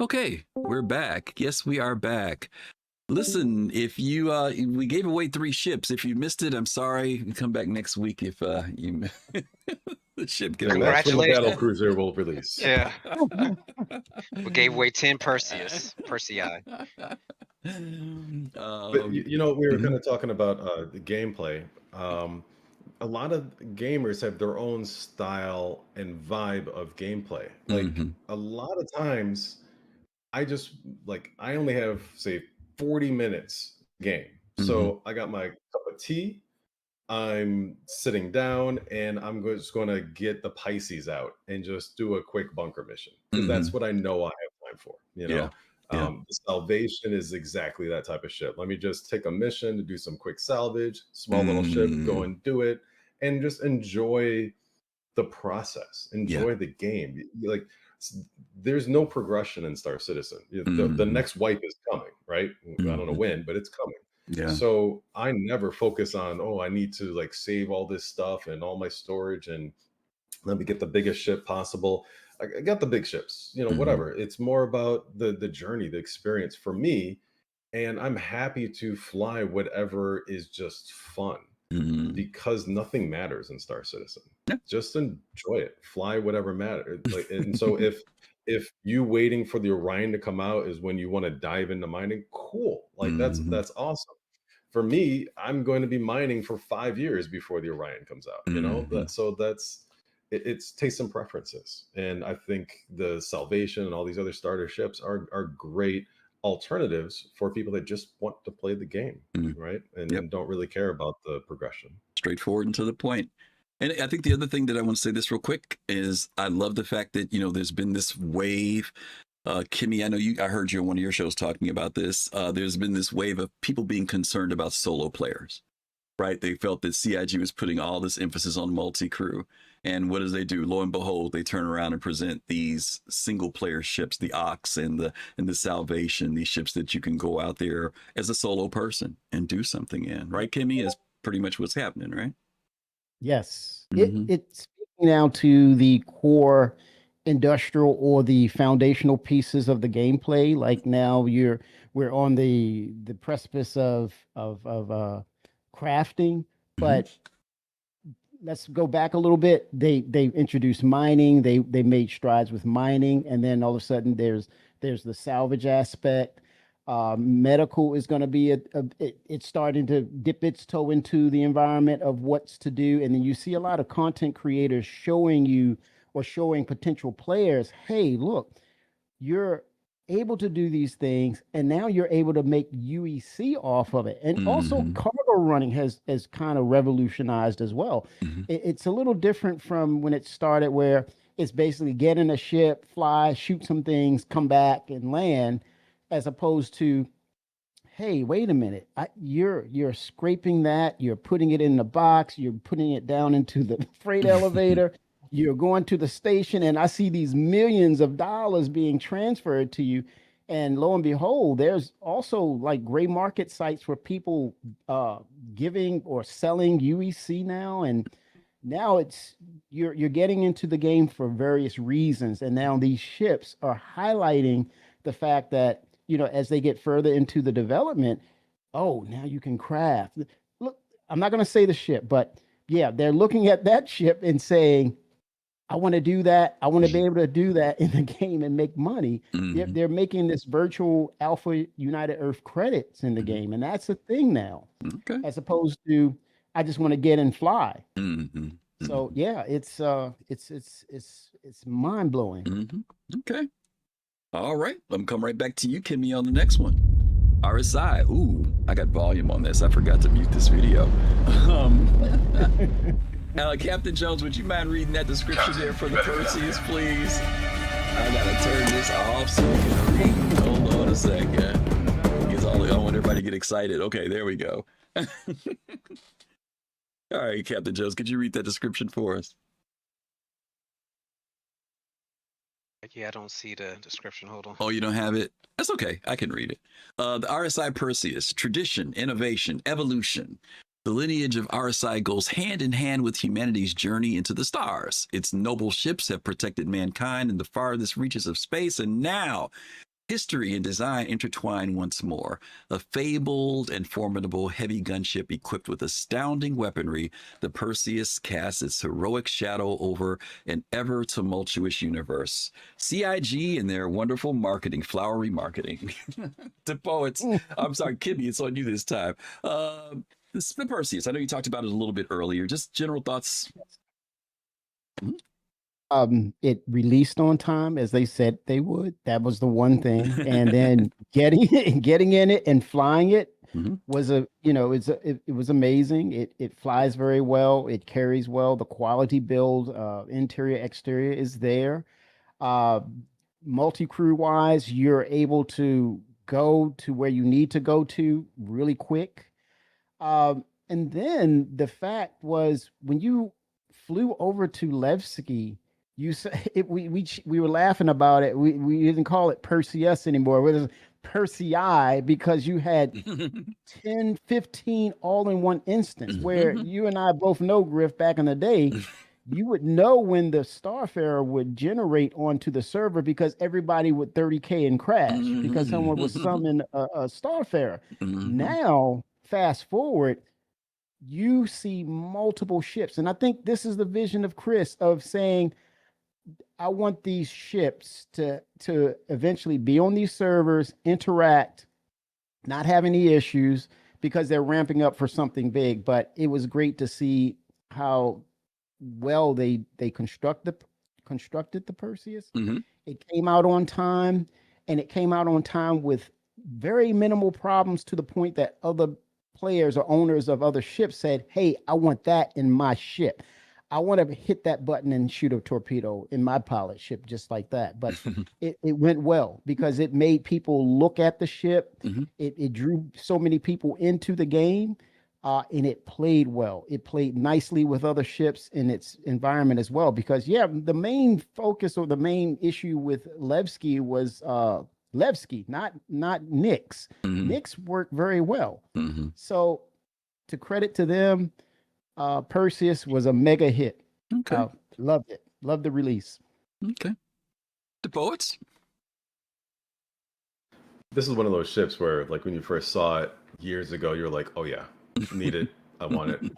Okay, we're back. Yes, we are back. Listen, if you we gave away 3 ships. If you missed it, I'm sorry. Come back next week if you the ship giveaway. That's when the Congratulations. battle cruiser will release. Yeah. We gave away 10 Persei. But you know, we were kind of talking about the gameplay. A lot of gamers have their own style and vibe of gameplay. Like a lot of times, I only have say 40 minutes game. So I got my cup of tea. I'm sitting down and I'm just going to get the Pisces out and just do a quick bunker mission because that's what I know I have time for. You know, the Salvation is exactly that type of ship. Let me just take a mission to do some quick salvage, small little ship, go and do it, and just enjoy the process, enjoy the game. Like, there's no progression in Star Citizen. The next wipe is coming, right? I don't know when, but it's coming. Yeah. So I never focus on, oh, I need to like save all this stuff and all my storage and let me get the biggest ship possible. I got the big ships, you know, whatever. It's more about the journey, the experience for me. And I'm happy to fly whatever is just fun because nothing matters in Star Citizen. Just enjoy it. Fly whatever matters. Like, and so if you waiting for the Orion to come out is when you want to dive into mining, cool. Like that's awesome. For me, I'm going to be mining for 5 years before the Orion comes out. You know, it's taste and preferences. And I think the Salvation and all these other starter ships are great alternatives for people that just want to play the game, right? And don't really care about the progression. Straightforward and to the point. And I think the other thing that I want to say this real quick is I love the fact that, you know, there's been this wave. Kimmy, I know I heard you on one of your shows talking about this. There's been this wave of people being concerned about solo players, right? They felt that CIG was putting all this emphasis on multi-crew. And what does they do? Lo and behold, they turn around and present these single player ships, the Ox and the Salvation, these ships that you can go out there as a solo person and do something in, right, Kimmy? Is pretty much what's happening, right? Yes. It's speaking now to the core industrial or the foundational pieces of the gameplay. Like now we're on the precipice of crafting, but let's go back a little bit. They introduced mining. They made strides with mining, and then all of a sudden there's the salvage aspect. Medical is going to be it's starting to dip its toe into the environment of what's to do, and then you see a lot of content creators showing you or showing potential players, hey, look, you're able to do these things, and now you're able to make UEC off of it. And also cargo running has kind of revolutionized as well. It's a little different from when it started, where it's basically get in a ship, fly, shoot some things, come back and land, as opposed to, hey, wait a minute, you're scraping that, you're putting it in the box, you're putting it down into the freight elevator, you're going to the station, and I see these millions of dollars being transferred to you. And lo and behold, there's also like gray market sites where people giving or selling UEC now. And now it's you're getting into the game for various reasons. And now these ships are highlighting the fact that, you know, as they get further into the development, oh, now you can craft. Look, I'm not going to say the ship, but yeah, they're looking at that ship and saying, I want to do that. I want to be able to do that in the game and make money. They're making this virtual Alpha United Earth credits in the game, and that's a thing now. As opposed to, I just want to get and fly. So yeah, it's mind blowing. Okay. All right. Let me come right back to you, Kimmy, on the next one. RSI. Ooh, I got volume on this. I forgot to mute this video. Captain Jones, would you mind reading that description there for the Perseus, please? I gotta turn this off so you can read. Hold on a second. I want everybody to get excited. Okay, there we go. All right, Captain Jones, could you read that description for us? Yeah, I don't see the description. Hold on. Oh, you don't have it? That's okay. I can read it. The RSI Perseus, tradition, innovation, evolution. The lineage of RSI goes hand in hand with humanity's journey into the stars. Its noble ships have protected mankind in the farthest reaches of space, and now History and design intertwine once more. A fabled and formidable heavy gunship equipped with astounding weaponry, the Perseus casts its heroic shadow over an ever tumultuous universe. CIG and their wonderful marketing, flowery marketing. DaPoets, I'm sorry, Kimmy, it's on you this time. The Perseus, I know you talked about it a little bit earlier. Just general thoughts. It released on time as they said they would. That was the one thing. And then getting in it and flying it was it was amazing. It flies very well. It carries well. The quality build, interior, exterior is there. Multi-crew wise, you're able to go to where you need to go to really quick. And then the fact was when you flew over to Levski, you said we were laughing about it. We didn't call it Perseus anymore. It was Persei because you had 10, 15 all in one instance where you and I both know, Griff, back in the day, you would know when the Starfarer would generate onto the server because everybody would 30K and crash because someone would summon a Starfarer. Now, fast forward, you see multiple ships. And I think this is the vision of Chris of saying, I want these ships to eventually be on these servers, interact, not have any issues because they're ramping up for something big. But it was great to see how well they constructed the Perseus. It came out on time, and it came out on time with very minimal problems to the point that other players or owners of other ships said, hey, I want that in my ship. I want to hit that button and shoot a torpedo in my pilot ship just like that. But it went well because it made people look at the ship. It drew so many people into the game, and it played well. It played nicely with other ships in its environment as well. Because, yeah, the main focus or the main issue with Levski was Levski, not Nyx. Nyx worked very well. So to credit to them, Perseus was a mega hit. Okay. Loved it. Loved the release. Okay. DaPoets? This is one of those ships where, like, when you first saw it years ago, you're like, oh yeah, need it. I want it.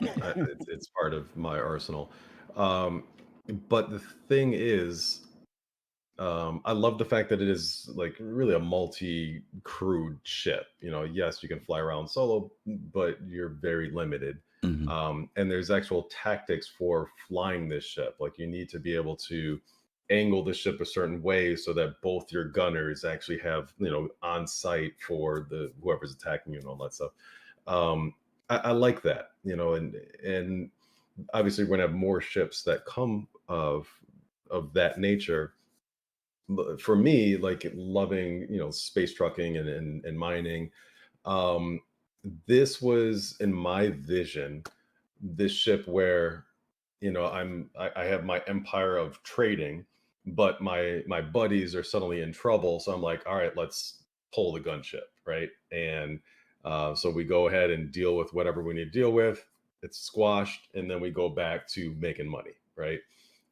It's part of my arsenal. But the thing is, I love the fact that it is like really a multi-crewed ship. You know, yes, you can fly around solo, but you're very limited. And there's actual tactics for flying this ship. Like you need to be able to angle the ship a certain way so that both your gunners actually have, you know, on sight for the whoever's attacking you and all that stuff. I like that, you know, and obviously we're gonna have more ships that come of that nature. For me, like loving, you know, space trucking and mining, this was in my vision this ship where, you know, I have my empire of trading, but my buddies are suddenly in trouble, so I'm like, all right, let's pull the gunship, right? And so we go ahead and deal with whatever we need to deal with. It's squashed, and then we go back to making money, right?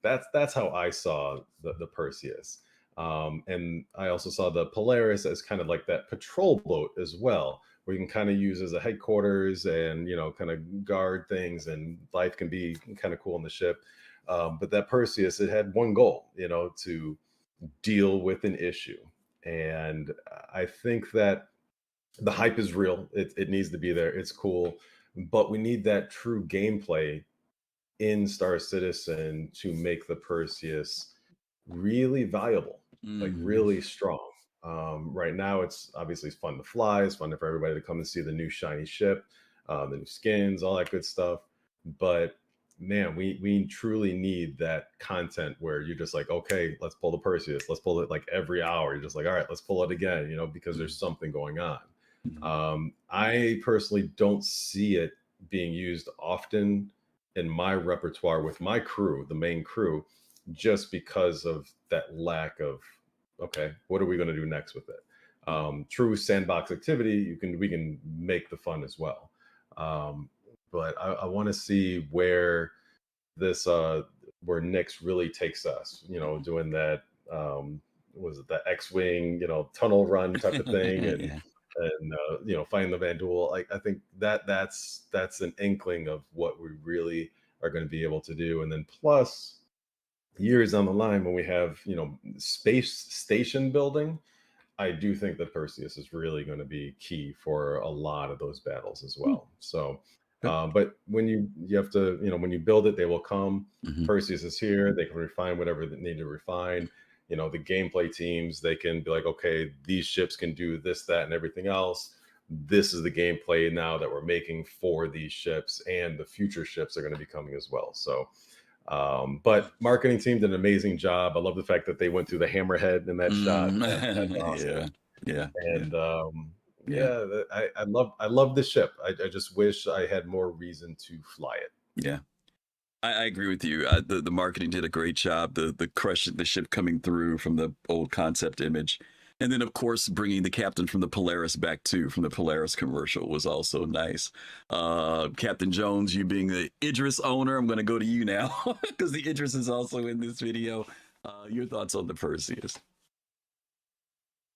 That's how I saw the Perseus. And I also saw the Polaris as kind of like that patrol boat as well, where you can kind of use as a headquarters and, you know, kind of guard things, and life can be kind of cool on the ship. But that Perseus, it had one goal, you know, to deal with an issue. And I think that the hype is real. It needs to be there. It's cool. But we need that true gameplay in Star Citizen to make the Perseus really valuable, like really strong. Right now, it's obviously fun to fly. It's fun for everybody to come and see the new shiny ship, the new skins, all that good stuff. But man, we truly need that content where you're just like, okay, let's pull the Perseus. Let's pull it like every hour. You're just like, all right, let's pull it again, you know, because there's something going on. I personally don't see it being used often in my repertoire with my crew, the main crew, just because of that lack of, okay, what are we going to do next with it? True sandbox activity, we can make the fun as well. But I want to see where this where Nyx really takes us, you know, doing that was it the X-wing, tunnel run type of thing, and Yeah. find the Van Duel. I think that's an inkling of what we really are going to be able to do. And then plus years down the line, when we have space station building, I do think that Perseus is really going to be key for a lot of those battles as well. So, Okay. but when you have to, when you build it, they will come. Mhm. Perseus is here. They can refine whatever they need to refine. The gameplay teams, they can be like, okay, these ships can do this, that, and everything else. This is the gameplay now that we're making for these ships, and the future ships are going to be coming as well. So, but marketing team did an amazing job. I love the fact that they went through the hammerhead in that shot. That's awesome. Yeah. And Yeah. I love this ship. I just wish I had more reason to fly it. Yeah. I agree with you. The marketing did a great job. The crush, the ship coming through from the old concept image, and then of course bringing the captain from the Polaris back too, from the Polaris commercial, was also nice. Captain Jones, you being the Idris owner, I'm going to go to you now because the Idris is also in this video. Your thoughts on the Perseus?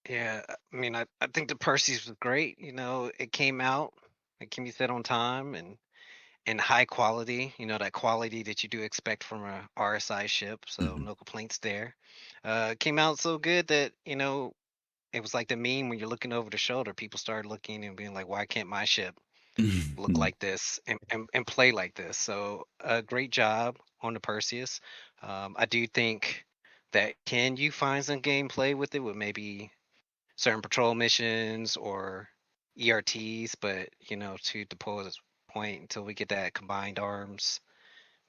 Yeah, I mean, I think the Perseus was great. It came out, like Kimmy said, on time and high quality. That quality that you do expect from a RSI ship. So Mhm. no complaints there. It came out so good that it was like the meme when you're looking over the shoulder. People started looking and being like, "Why can't my ship look like this and play like this?" So a great job on the Perseus. I do think that can you find some gameplay with it with maybe certain patrol missions or ERTs, but to DaPoets' point, until we get that combined arms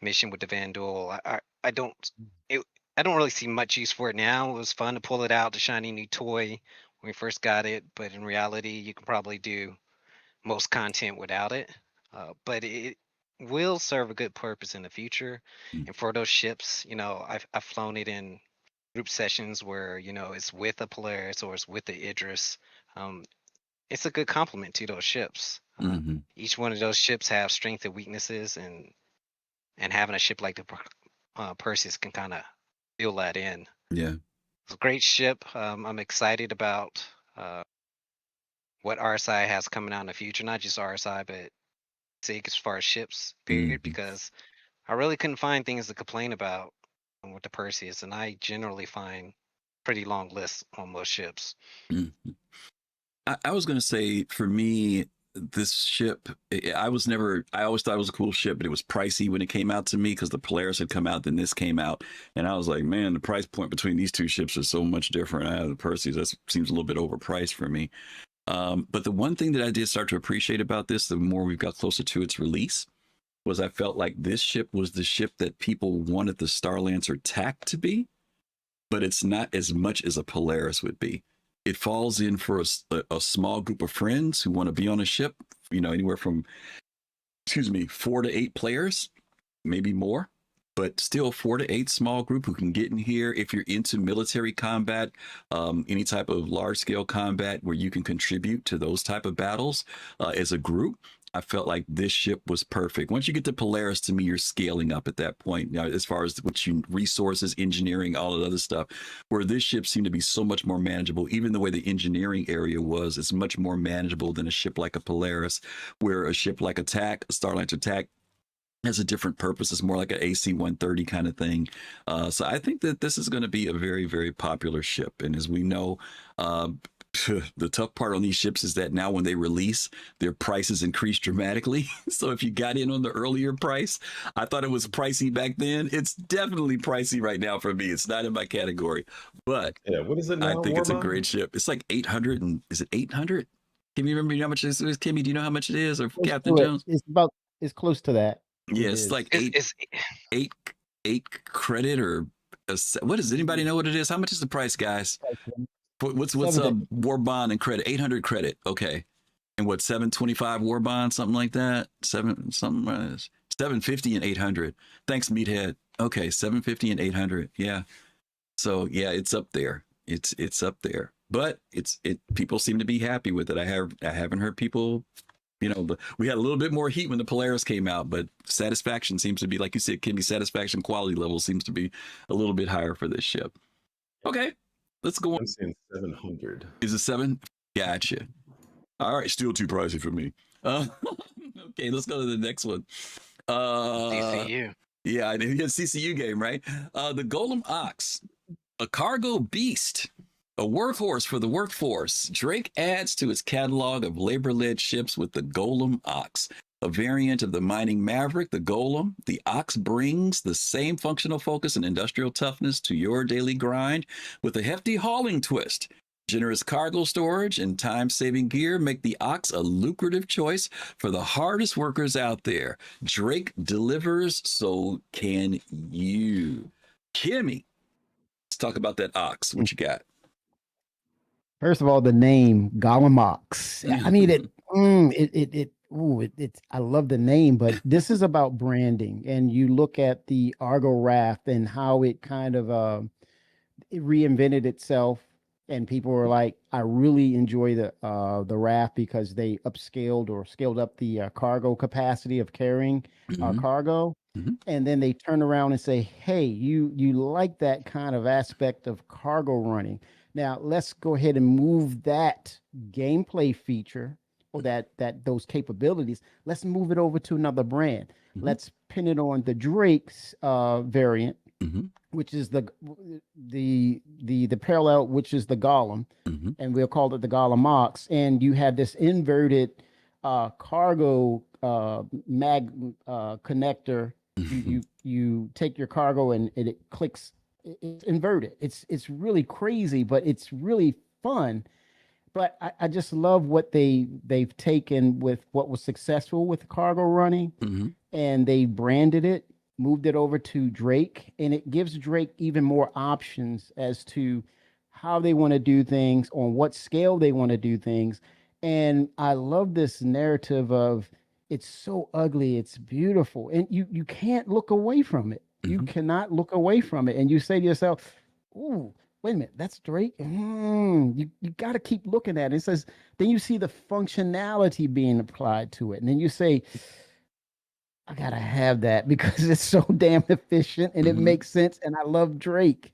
mission with the Van Duel, I don't it, I don't really see much use for it now. It was fun to pull it out, the shiny new toy when we first got it, but in reality, you can probably do most content without it. But it will serve a good purpose in the future. And for those ships, I've flown it in group sessions where it's with a Polaris or it's with the Idris. Um, it's a good complement to those ships. Mhm. Each one of those ships have strengths and weaknesses, and having a ship like the Perseus can kind of fill that in. Yeah. It's a great ship. I'm excited about what RSI has coming out in the future. Not just RSI, but SIG as far as ships, period. Mhm. Because I really couldn't find things to complain about with the Perseus, and I generally find pretty long lists on most ships. Mhm. I was going to say, for me, this ship, I always thought it was a cool ship, but it was pricey when it came out to me because the Polaris had come out, then this came out. And I was like, man, the price point between these two ships is so much different. The Perseus, that seems a little bit overpriced for me. But the one thing that I did start to appreciate about this, the more we got closer to its release, was I felt like this ship was the ship that people wanted the Starlancer TAC to be, but it's not as much as a Polaris would be. It falls in for a small group of friends who want to be on a ship, anywhere from, 4 to 8 players, maybe more, but still 4 to 8 small group who can get in here. If you're into military combat, any type of large scale combat where you can contribute to those type of battles as a group, I felt like this ship was perfect. Once you get to Polaris, to me, you're scaling up at that point. As far as resources, engineering, all of the other stuff, where this ship seemed to be so much more manageable. Even the way the engineering area was, it's much more manageable than a ship like a Polaris, where a ship like a Starlancer TAC, has a different purpose. It's more like an AC-130 kind of thing. So I think that this is going to be a very, very popular ship. And as we know, the tough part on these ships is that now when they release, their prices increase dramatically. So if you got in on the earlier price, I thought it was pricey back then. It's definitely pricey right now for me. It's not in my category, but Yeah, what is it now? I think it's a Warbond? great ship. It's like 800, and is it 800? Can you remember how much this is? Kimmy, do you know how much it is? Or Close Captain to it. Jones? It's close to that. Yeah, It it's is. like It's, eight credit, or what is, anybody know what it is? How much is the price, guys? What's 7 war bond and credit? 800 credit. Okay. And what, 725 war bond, something like that? 750 and 800. Thanks, Meathead. Okay, 750 and 800. Yeah. So yeah, it's up there. It's up there. But people seem to be happy with it. I haven't heard people, we had a little bit more heat when the Polaris came out, but satisfaction seems to be, like you said, Kimmy, satisfaction quality level seems to be a little bit higher for this ship. Okay. Let's go on. I'm saying 700. Is it 7? Gotcha. All right, still too pricey for me. Okay, let's go to the next one. DCU. Yeah, CCU game, right? The Golem Ox, a cargo beast, a workhorse for the workforce. Drake adds to its catalog of labor-led ships with the Golem Ox, a variant of the mining maverick, the Golem. The Ox brings the same functional focus and industrial toughness to your daily grind with a hefty hauling twist. Generous cargo storage and time-saving gear make the Ox a lucrative choice for the hardest workers out there. Drake delivers, so can you. Kimmy, let's talk about that Ox. What you got? First of all, the name Galamox. I mean, it's. I love the name, but this is about branding. And you look at the Argo Raft and how it kind of it reinvented itself, and people were like, I really enjoy the raft because they upscaled or scaled up the cargo capacity of carrying cargo. And then they turn around and say, hey, you like that kind of aspect of cargo running. Now let's go ahead and move that gameplay feature or that those capabilities. Let's move it over to another brand. Let's pin it on the Drake's variant, which is the parallel, which is the Golem, and we'll call it the Golem Ox. And you have this inverted cargo mag connector. You take your cargo and it clicks. It's inverted. It's really crazy, but it's really fun. But I just love what they've taken with what was successful with cargo running, and they branded it, moved it over to Drake, and it gives Drake even more options as to how they want to do things, on what scale they want to do things. And I love this narrative of it's so ugly, it's beautiful, and you can't look away from it. You cannot look away from it, and you say to yourself, "Ooh, wait a minute, that's Drake." You got to keep looking at it. It says, then you see the functionality being applied to it, and then you say, I gotta have that because it's so damn efficient and it makes sense, and I love Drake.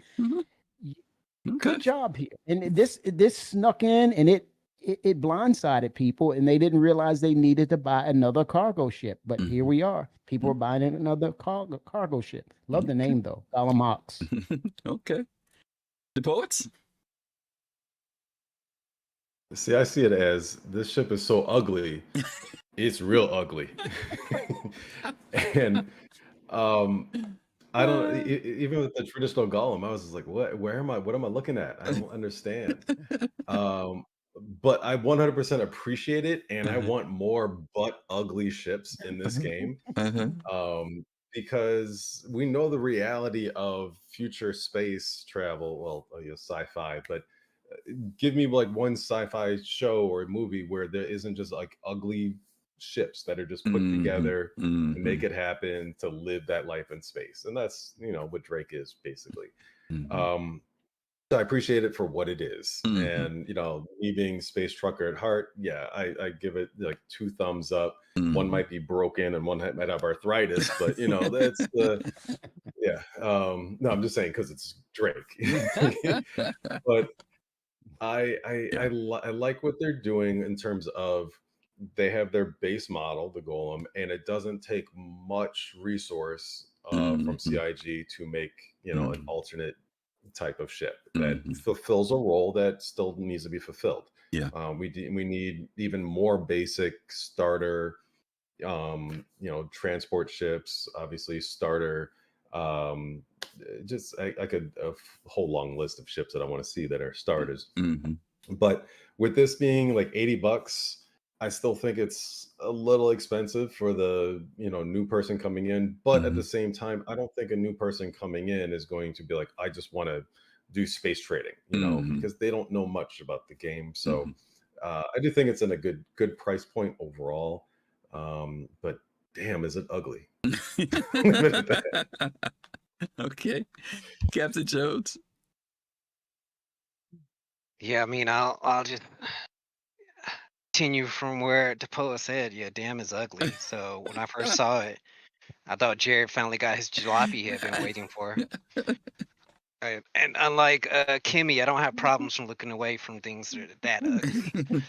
Good job here. And this snuck in, and it blindsided people, and they didn't realize they needed to buy another cargo ship. But here we are. People are buying another cargo ship. Love the name though, Galamox. Okay. DaPoets? See, I see it as this ship is so ugly, it's real ugly. And I don't even with the traditional Golem, I was just like, what am I looking at? I don't understand. But I 100% appreciate it, and I want more butt ugly ships in this game. Because we know the reality of future space travel, well, sci-fi, but give me like one sci-fi show or movie where there isn't just like ugly ships that are just put together to make it happen to live that life in space. And that's what Drake is basically. So I appreciate it for what it is. And me being space trucker at heart, yeah, I give it like 2 thumbs up. One might be broken and one might have arthritis, but that's the no, I'm just saying because it's Drake. But I like what they're doing in terms of they have their base model, the Golem, and it doesn't take much resource from CIG to make an alternate type of ship that fulfills a role that still needs to be fulfilled. We need even more basic starter transport ships, obviously starter, just a whole long list of ships that I want to see that are starters. But with this being like $80, I still think it's a little expensive for the new person coming in. But at the same time, I don't think a new person coming in is going to be like, I just want to do space trading, because they don't know much about the game. So I do think it's in a good price point overall. But damn, is it ugly? Okay, Captain Jones. Yeah, I mean, I'll just continue from where DaPoet said. Yeah, damn is ugly. So when I first saw it, I thought Jared finally got his jalopy he had been waiting for. And unlike Kimmy, I don't have problems from looking away from things that are that ugly.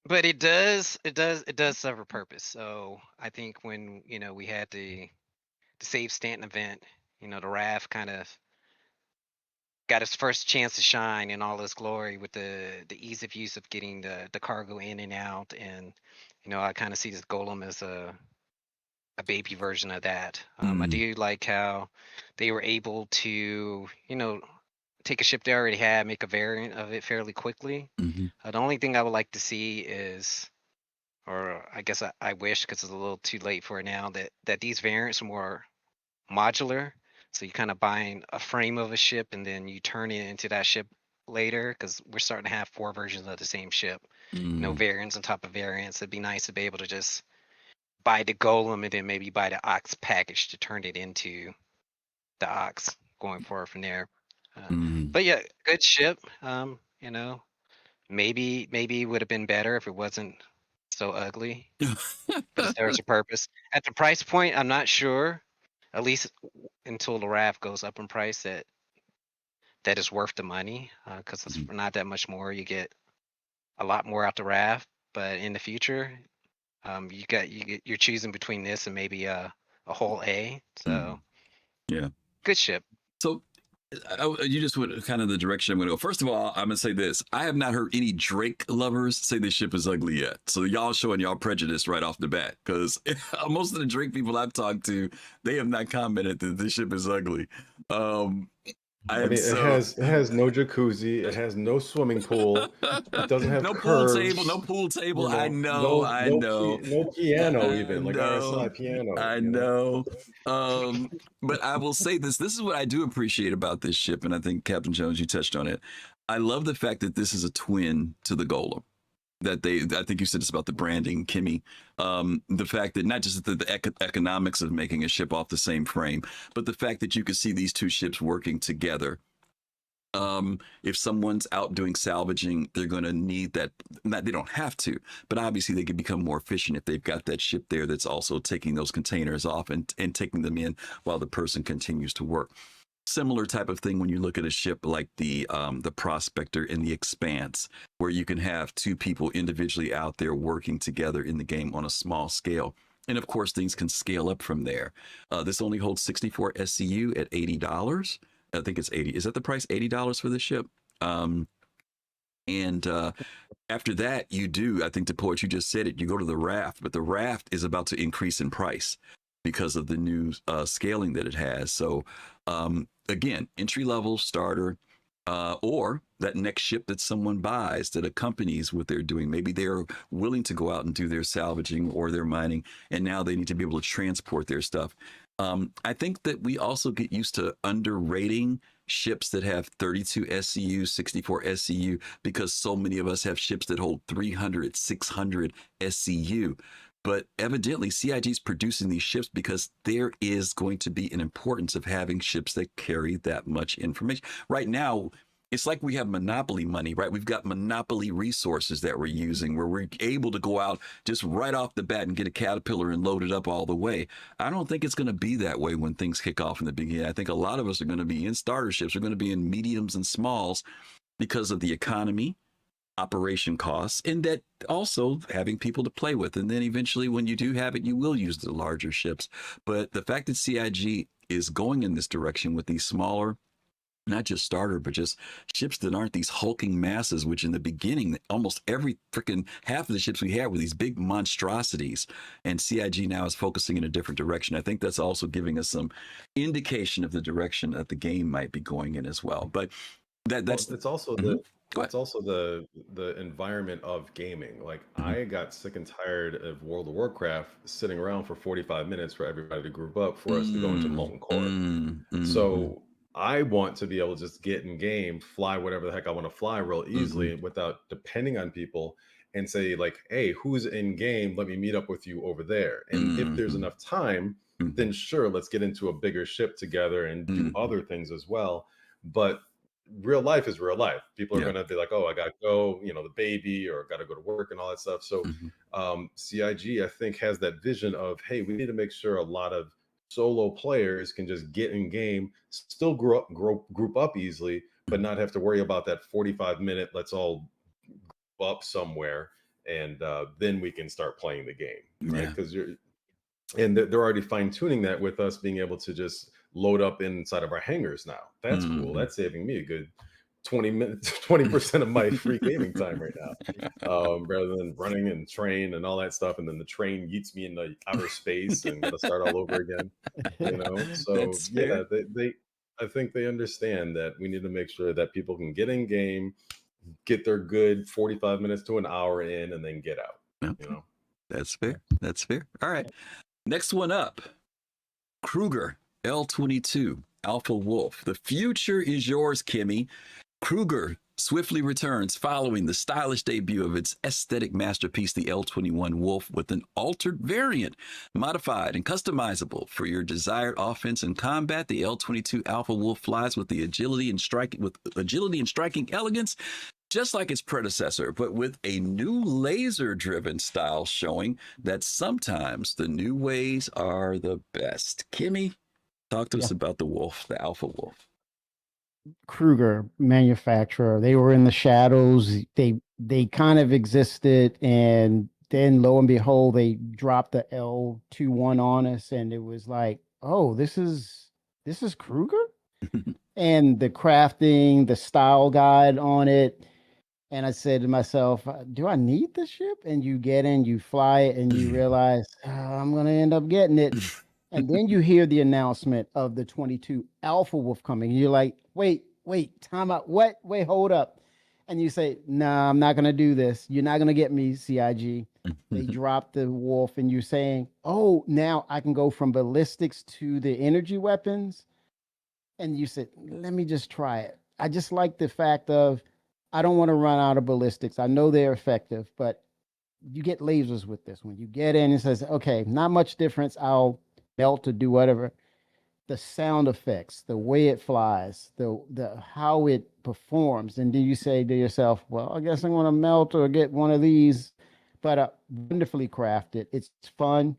But it does serve a purpose. So I think when we had the Save Stanton event, the RAF kind of got its first chance to shine in all its glory with the ease of use of getting the cargo in and out, and I kind of see this Golem as a baby version of that. I do like how they were able to take a ship they already had, make a variant of it fairly quickly. The only thing I would like to see is, or I guess I wish, because it's a little too late for it now, that these variants are more modular. So you kind of buying a frame of a ship and then you turn it into that ship later, because we're starting to have 4 versions of the same ship. Variants on top of variants. It'd be nice to be able to just buy the Golem and then maybe buy the Ox package to turn it into the Ox going forward from there. But yeah, good ship. Maybe it would have been better if it wasn't so ugly, but it serves a purpose. At the price point, I'm not sure, at least until the RAF goes up in price, that is worth the money, because it's not that much more. You get a lot more out the RAF, but in the future, you're choosing between this and maybe a whole A. So yeah, good ship. So you just went kind of the direction I'm going to go. First of all, I'm going to say this. I have not heard any Drake lovers say this ship is ugly yet. So y'all showing y'all prejudice right off the bat, because most of the Drake people I've talked to, they have not commented that this ship is ugly. I mean, it has no jacuzzi. It has no swimming pool. It doesn't have no curves. pool table. I know. No piano even, like RSI piano. I know. But I will say this. This is what I do appreciate about this ship, and I think Captain Jones, you touched on it. I love the fact that this is a twin to the Golem. I think you said it's about the branding, Kimmy. The fact that not just the economics of making a ship off the same frame, but the fact that you could see these two ships working together. If someone's out doing salvaging, they're going to need that. They don't have to, but obviously they can become more efficient if they've got that ship there that's also taking those containers off and taking them in while the person continues to work. Similar type of thing when you look at a ship like the Prospector in the Expanse, where you can have 2 people individually out there working together in the game on a small scale. And of course, things can scale up from there. This only holds 64 SCU at $80. I think it's 80. Is that the price? $80 for this ship? And after that, you do, I think DaPoets, you just said it, you go to the Raft, but the Raft is about to increase in price because of the new scaling that it has. So again, entry level, starter, or that next ship that someone buys that accompanies what they're doing. Maybe they're willing to go out and do their salvaging or their mining, and now they need to be able to transport their stuff. I think that we also get used to underrating ships that have 32 SCU, 64 SCU, because so many of us have ships that hold 300, 600 SCU. But evidently, CIG is producing these ships because there is going to be an importance of having ships that carry that much information. Right now, it's like we have monopoly money, right? We've got monopoly resources that we're using where we're able to go out just right off the bat and get a Caterpillar and load it up all the way. I don't think it's going to be that way when things kick off in the beginning. I think a lot of us are going to be in starter ships. We're going to be in mediums and smalls because of the economy, operation costs, and that also having people to play with. And then eventually when you do have it, you will use the larger ships. But the fact that CIG is going in this direction with these smaller, not just starter, but just ships that aren't these hulking masses, which in the beginning, almost every freaking half of the ships we had were these big monstrosities. And CIG now is focusing in a different direction. I think that's also giving us some indication of the direction that the game might be going in as well. But it's also it's also the environment of gaming. Like I got sick and tired of World of Warcraft sitting around for 45 minutes for everybody to group up for us to go into Molten Core. So I want to be able to just get in game, fly whatever the heck I want to fly real easily without depending on people, and say like, hey, who's in game? Let me meet up with you over there. And if there's enough time, then sure, let's get into a bigger ship together and do other things as well. But real life is real life. People are going to be like, oh, I got to go, the baby, or got to go to work and all that stuff. So CIG, I think, has that vision of, hey, we need to make sure a lot of solo players can just get in game, still group up easily, but not have to worry about that 45-minute, let's all up somewhere, and then we can start playing the game, right? Yeah. Because they're already fine-tuning that with us being able to just load up inside of our hangars now. That's cool. That's saving me a good 20 minutes, 20% of my free gaming time right now, rather than running and train and all that stuff, and then the train yeets me into outer space and gotta start all over again, so That's fair. they I think they understand that we need to make sure that people can get in game, get their good 45 minutes to an hour in, and then get out. Okay. That's fair. That's fair. All right. Next one up, Kruger L22 Alpha Wolf. The future is yours, Kimmy. Kruger swiftly returns following the stylish debut of its aesthetic masterpiece, the L21 Wolf, with an altered variant, modified and customizable for your desired offense and combat. The L22 Alpha Wolf flies with agility and striking elegance, just like its predecessor, but with a new laser-driven style, showing that sometimes the new ways are the best. Kimmy, talk to us about the Wolf, the Alpha Wolf. Kruger manufacturer. They were in the shadows. They kind of existed, and then lo and behold, they dropped the L21 on us, and it was like, oh, this is Kruger, and the crafting, the style guide on it. And I said to myself, do I need this ship? And you get in, you fly it, and you realize, I'm going to end up getting it. And then you hear the announcement of the 22 Alpha Wolf coming. And you're like, wait, time out. What? Wait, hold up. And you say, nah, I'm not going to do this. You're not going to get me, CIG. They dropped the Wolf, and you're saying, oh, now I can go from ballistics to the energy weapons. And you said, let me just try it. I just like the fact of, I don't want to run out of ballistics. I know they're effective, but you get lasers with this one. You get in and says, okay, not much difference. I'll melt to do whatever. The sound effects, the way it flies, the how it performs. And then you say to yourself, well, I guess I'm going to melt or get one of these, but wonderfully crafted. It's fun.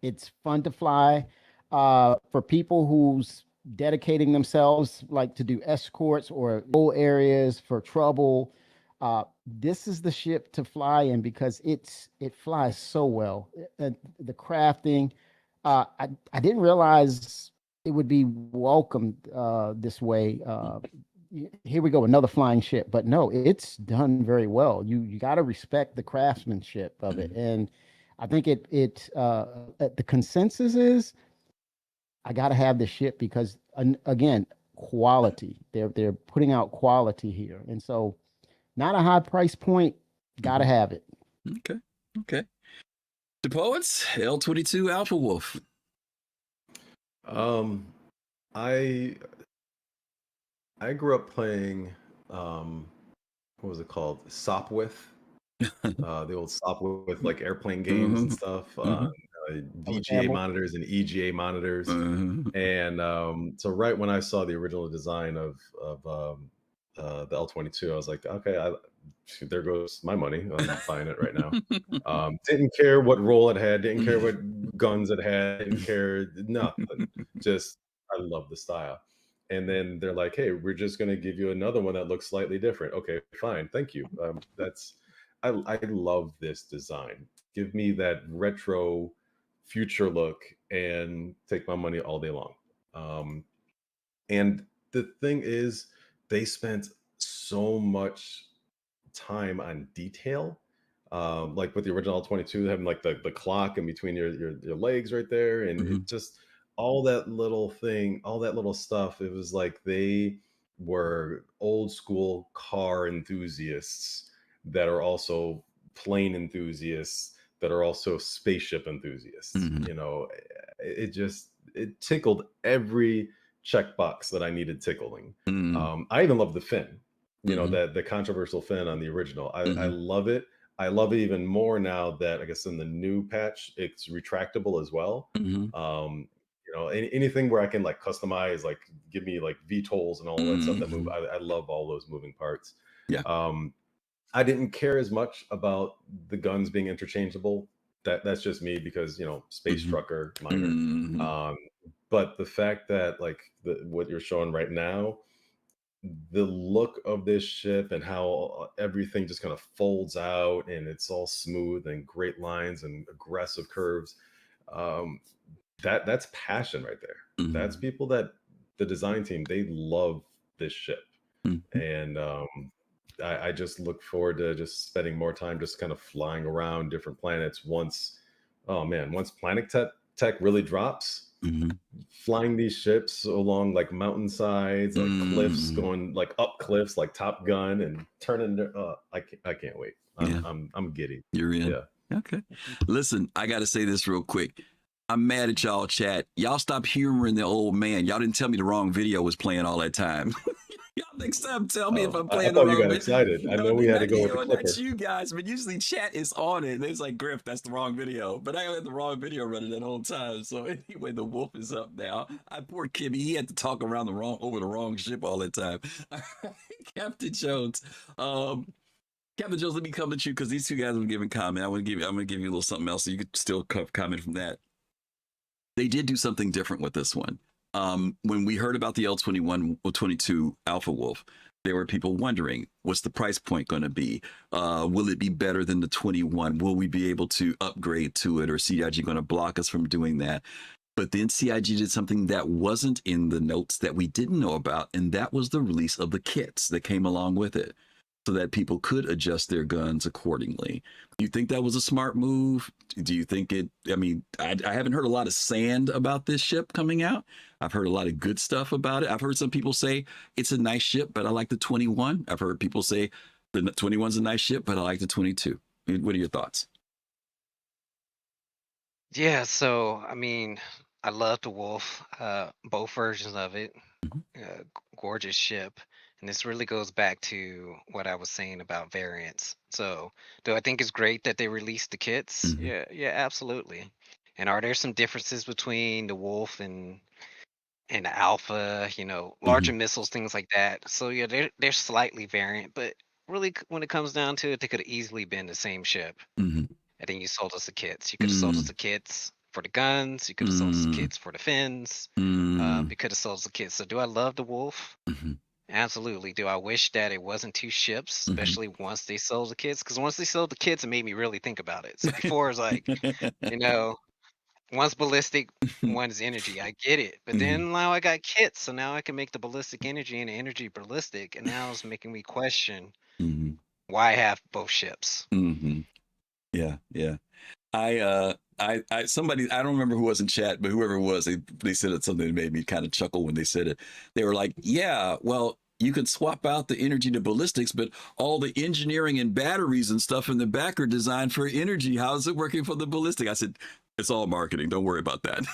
It's fun to fly. For people who's dedicating themselves like to do escorts or goal areas for trouble, this is the ship to fly in because it flies so well. The crafting, I didn't realize it would be welcomed this way. Here we go, another flying ship, but no, it's done very well. You got to respect the craftsmanship of it, and I think the consensus is I got to have the ship because again, quality. They're putting out quality here, and so not a high price point. Got to have it. Okay. DaPoets L22 Alpha Wolf. I grew up playing what was it called? Sopwith. The old Sopwith like airplane games and stuff. VGA monitors and EGA monitors. And so right when I saw the original design of the L22, I was like, okay, there goes my money. I'm buying it right now. Didn't care what role it had, didn't care what guns it had, didn't care nothing. Just I love the style. And then they're like, hey, we're just going to give you another one that looks slightly different. Okay, fine, thank you. I love this design. Give me that retro future look and take my money all day long. And the thing is, they spent so much time on detail. Like with the original 22, having like the clock in between your legs right there, and it just all that little thing, all that little stuff. It was like they were old school car enthusiasts that are also plane enthusiasts that are also spaceship enthusiasts. It tickled every checkbox that I needed tickling. I even love the fin, that the controversial fin on the original. I love it. I love it even more now that I guess in the new patch it's retractable as well. Anything where I can like customize, like give me like VTOLs and all that stuff that move. I love all those moving parts. I didn't care as much about the guns being interchangeable. that's just me because space trucker minor. Mhm. But the fact that like what you're showing right now, the look of this ship and how everything just kind of folds out and it's all smooth and great lines and aggressive curves, um, that's passion right there. That's Mhm. people that the design team, they love this ship. Mhm. And I just look forward to just spending more time just kind of flying around different planets once, oh man, once planet tech really drops, Mhm. flying these ships along like mountainsides, like cliffs, Mhm. going like up cliffs like Top Gun and turning I can't wait. Yeah, I'm giddy. you're in. Yeah. Okay. Listen, I got to say this real quick. I'm mad at y'all, chat. Y'all stop humoring the old man. Y'all didn't tell me the wrong video was playing all that time. Y'all next time tell me if Oh, I'm I playing the thought you wrong got video. excited. I No, know we had to not go with you, the not clipper. you guys, but usually chat is on it. It's like, Griff, that's the wrong video. But I had the wrong video running that whole time. So anyway, the wolf is up now. I poor Kimmy, he had to talk around over the wrong ship all the time. Captain Jones. Captain Jones, let me come at you because these two guys have given comment. I'm gonna give you a little something else so you could still comment from that. They did do something different with this one. When we heard about the L21 or 22 Alpha Wolf, there were people wondering, what's the price point going to be? Will it be better than the 21? Will we be able to upgrade to it, or CIG going to block us from doing that? But then CIG did something that wasn't in the notes that we didn't know about, and that was the release of the kits that came along with it, so that people could adjust their guns accordingly. You think that was a smart move? Do you think it? I mean, I haven't heard a lot of sand about this ship coming out. I've heard a lot of good stuff about it. I've heard some people say it's a nice ship, but I like the 21. I've heard people say the 21's a nice ship, but I like the 22. What are your thoughts? Yeah, so I mean, I love the Wolf, both versions of it. Mhm. Gorgeous ship. And this really goes back to what I was saying about variants. So, do I think it's great that they released the kits? Mhm. Yeah, yeah, absolutely. And are there some differences between the Wolf and the Alpha, larger Mhm. missiles, things like that? So yeah, they're slightly variant, but really when it comes down to it, they could have easily been the same ship. Mhm. And then you sold us the kits. You could have sold us Mhm. the kits for the guns. You could have sold us the Mhm. kits for the fins. Mhm. You could have sold us the kits. So do I love the Wolf? Mhm. Absolutely. Do I wish that it wasn't two ships, Mhm. especially once they sold the kits? Because once they sold the kits, it made me really think about it. So before it was like, you know, one's ballistic, one's energy. I get it. But Mhm. then now I got kits, so now I can make the ballistic energy and the energy ballistic. And now it's making me question Mhm. why I have both ships. Mhm. Yeah, yeah. Somebody, I don't remember who was in chat, but whoever it was, they said it, something that made me kind of chuckle when they said it. They were like, yeah, well, you could swap out the energy to ballistics, but all the engineering and batteries and stuff in the back are designed for energy. How's it working for the ballistic? I said, it's all marketing. Don't worry about that.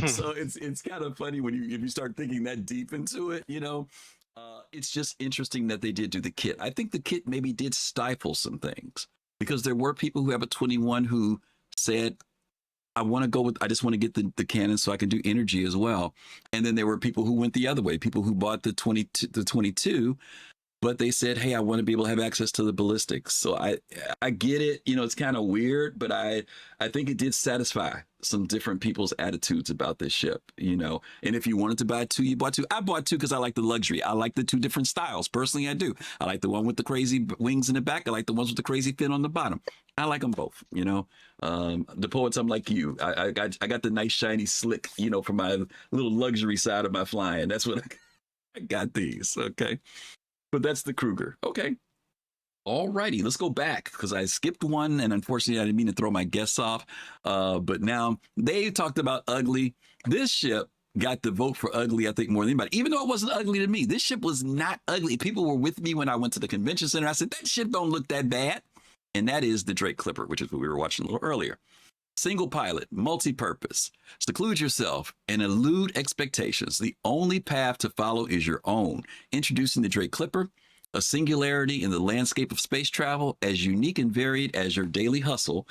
So it's kind of funny when if you start thinking that deep into it. It's just interesting that they did do the kit. I think the kit maybe did stifle some things because there were people who have a 21 who said, I just want to get the cannon so I can do energy as well. And then there were people who went the other way, people who bought the 22, but they said, hey, I want to be able to have access to the ballistics. So I get it. It's kind of weird, but I think it did satisfy some different people's attitudes about this ship. And if you wanted to buy two, you bought two. I bought two because I like the luxury. I like the two different styles. Personally, I do. I like the one with the crazy wings in the back. I like the ones with the crazy fin on the bottom. I like them both. The poets, I'm like you. I got the nice shiny slick, for my little luxury side of my flying. That's what I got these. Okay. But that's the Kruger. Okay. All righty. Let's go back because I skipped one and unfortunately I didn't mean to throw my guests off. But now they talked about ugly. This ship got the vote for ugly, I think, more than anybody. Even though it wasn't ugly to me, this ship was not ugly. People were with me when I went to the convention center. I said, that ship don't look that bad. And that is the Drake Clipper, which is what we were watching a little earlier. Single pilot, multi-purpose. Seclude yourself and elude expectations. The only path to follow is your own. Introducing the Drake Clipper, a singularity in the landscape of space travel, as unique and varied as your daily hustle,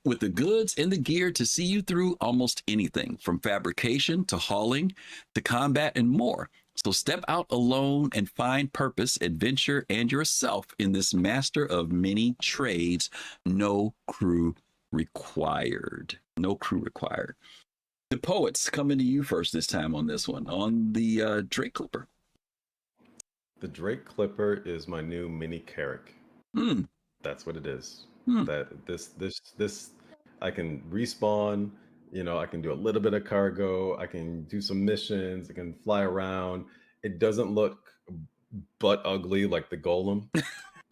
with the goods and the gear to see you through almost anything, from fabrication to hauling to combat and more. So step out alone and find purpose, adventure, and yourself in this master of many trades, no crew required. No crew required. The Poets coming to you first this time on this one, on the Drake Clipper. The Drake Clipper is my new mini Carrick. Mm. That's what it is. Hmm. That this I can respawn, I can do a little bit of cargo, I can do some missions, I can fly around. It doesn't look butt ugly like the Golem.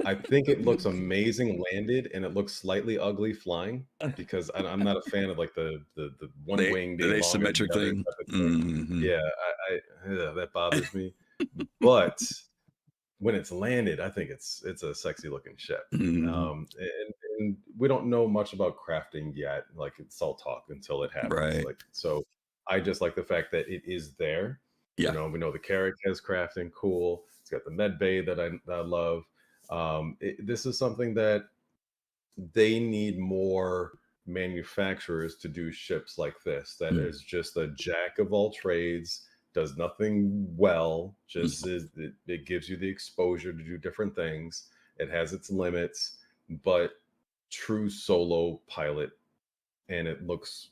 I think it looks amazing landed, and it looks slightly ugly flying, because I'm not a fan of like the one wing being the longer than asymmetric the other thing. type of thing. Mm-hmm. Yeah, that bothers me. But when it's landed, I think it's a sexy looking ship. Mm-hmm. And we don't know much about crafting yet. Like, it's all talk until it happens. Right. Like, so I just like the fact that it is there. Yeah. We know the Carrick has crafting, cool. It's got the med bay that I love. This is something that they need more manufacturers to do ships like this. That is just a jack of all trades, does nothing well, just it gives you the exposure to do different things. It has its limits, but true solo pilot, and it looks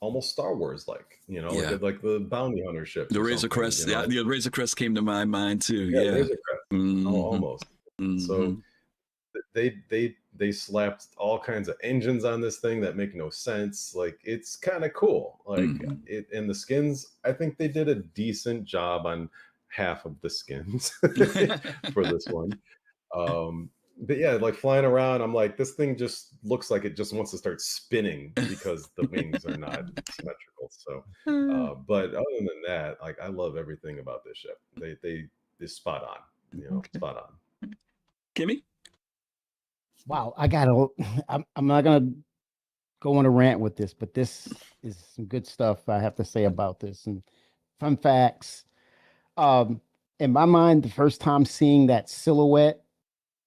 almost Star Wars like, like the bounty hunter ships. The Razor Crest, the Razor Crest came to my mind too. Yeah, Yeah. Razor Crest. Mm-hmm. Almost. Mm-hmm. So they slapped all kinds of engines on this thing that make no sense. Like, it's kind of cool. Like, it, and the skins, I think they did a decent job on half of the skins for this one. But yeah, like, flying around, I'm like, this thing just looks like it just wants to start spinning because the wings are not symmetrical. So but other than that, like, I love everything about this ship. They spot on, spot on. Kimmy? Wow, I'm not gonna go on a rant with this, but this is some good stuff I have to say about this. And fun facts. In my mind, the first time seeing that silhouette,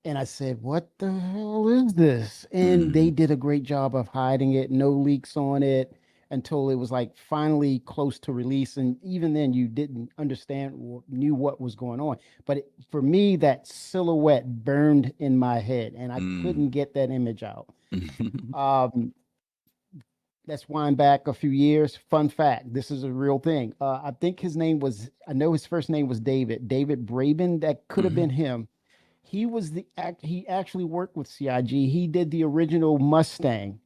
and I said, what the hell is this? And they did a great job of hiding it, no leaks on it, until it was like finally close to release. And even then, you didn't understand or knew what was going on. But for me, that silhouette burned in my head, and I couldn't get that image out. Let's wind back a few years. Fun fact, this is a real thing. I think I know his first name was David Braben. That could have been him. He was he actually worked with CIG. He did the original Mustang.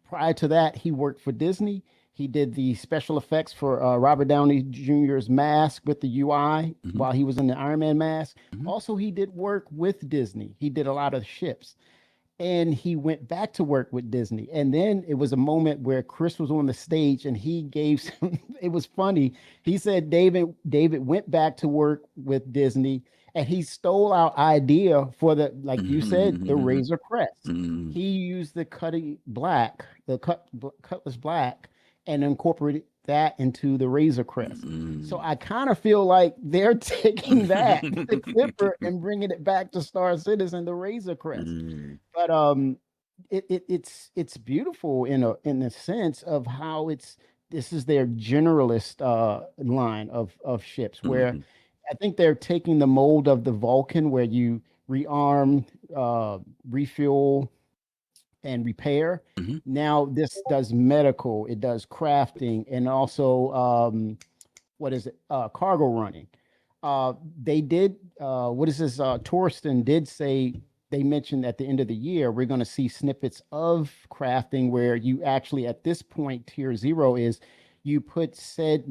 Prior to that, he worked for Disney. He did the special effects for Robert Downey Jr.'s mask with the UI while he was in the Iron Man mask. Also, he did work with Disney. He did a lot of ships. And he went back to work with Disney. And then it was a moment where Chris was on the stage and he gave some, it was funny. He said David went back to work with Disney, and he stole our idea for the, like you said, the Razor Crest. He used the Cutlass Black and incorporated that into the Razor Crest. So I kind of feel like they're taking that, the Clipper, and bringing it back to Star Citizen, the Razor Crest. But it's beautiful in a sense of how this is their generalist line of ships, where I think they're taking the mold of the Vulcan, where you rearm, refuel, and repair. Now this does medical, it does crafting, and also cargo running. They did Torsten did say, they mentioned at the end of the year we're going to see snippets of crafting where you actually, at this point, tier 0 is you put said